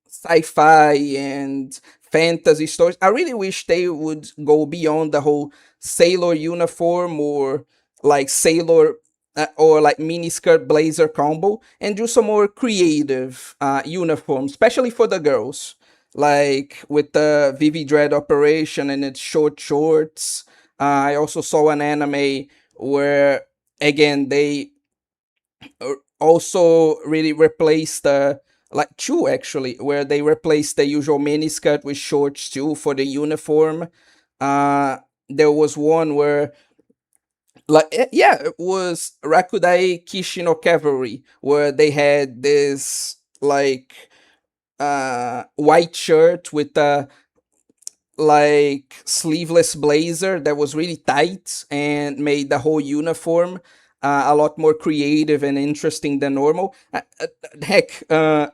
sci-fi and fantasy stories, I really wish they would go beyond the whole sailor uniform or like sailor or like miniskirt blazer combo and do some more creative uniforms, especially for the girls. Like with the Vivi Dread Operation and its short shorts. I also saw an anime where again they also really replaced the like two actually, where they replaced the usual miniskirt with shorts too for the uniform. there was one where, like, yeah, it was Rakudai Kishino Cavalry, where they had this like white shirt with a like sleeveless blazer that was really tight and made the whole uniform a lot more creative and interesting than normal. Heck,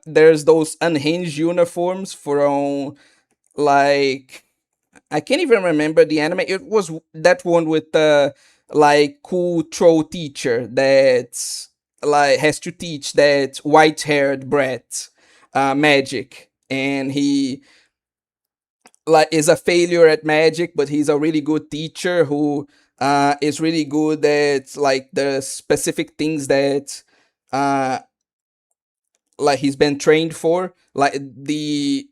there's those unhinged uniforms from like, I can't even remember the anime. It was that one with the like cool troll teacher that like has to teach that white haired brat magic, and he like is a failure at magic, but he's a really good teacher who is really good at like the specific things that uh like he's been trained for. Like the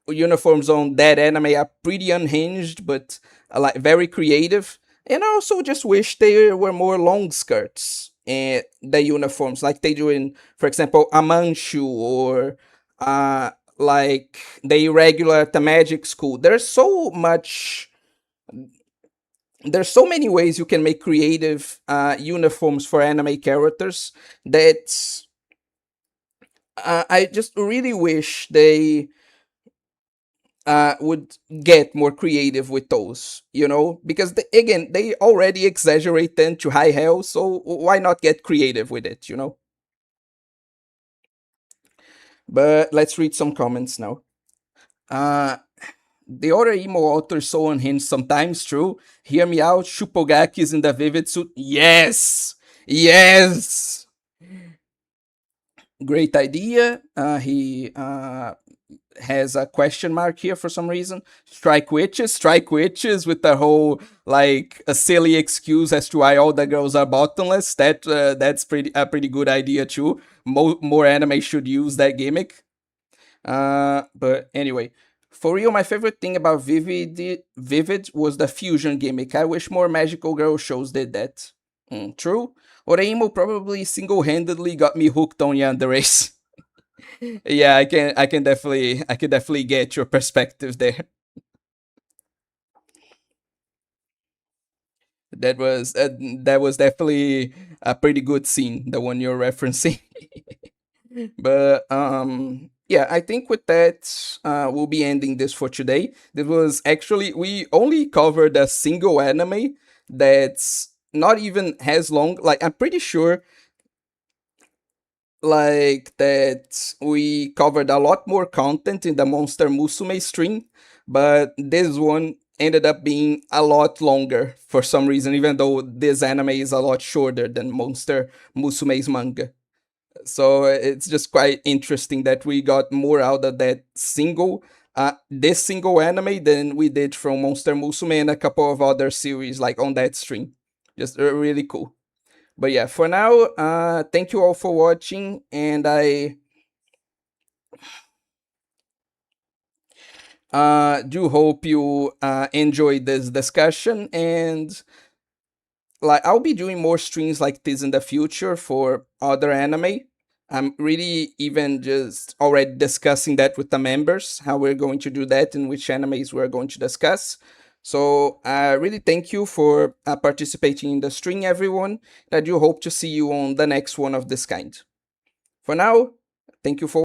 uniforms on that anime are pretty unhinged, but like very creative. And I also just wish there were more long skirts in the uniforms, like they do in, for example, Amanchu or uh, like the irregular at the magic school. There's so many ways you can make creative uniforms for anime characters that I just really wish they would get more creative with those, because again, they already exaggerate them to high hell, so why not get creative with it? But let's read some comments now. Uh, the other emo author is so unhinged sometimes, true. Hear me out, Shupogaki is in the vivid suit. Yes! Yes! Great idea. He has a question mark here for some reason. Strike witches with the whole like a silly excuse as to why all the girls are bottomless. That's pretty a pretty good idea too. More anime should use that gimmick. But anyway, for real, my favorite thing about Vivid was the fusion gimmick. I wish more magical girl shows did that. True. Oreimo probably single-handedly got me hooked on Yandere. Yeah, I can definitely get your perspective there. That was definitely a pretty good scene, the one you're referencing. But yeah, I think with that we'll be ending this for today. This was actually, we only covered a single anime that's not even as long. Like, I'm pretty sure like that we covered a lot more content in the Monster Musume stream, but this one ended up being a lot longer for some reason, even though this anime is a lot shorter than Monster Musume's manga. So it's just quite interesting that we got more out of that this single anime than we did from Monster Musume and a couple of other series like on that stream. Just really cool. But yeah, for now, thank you all for watching, and I do hope you enjoyed this discussion. And like, I'll be doing more streams like this in the future for other anime. I'm really even just already discussing that with the members, how we're going to do that and which animes we're going to discuss. So I really thank you for participating in the stream, everyone. I do hope to see you on the next one of this kind. For now, thank you for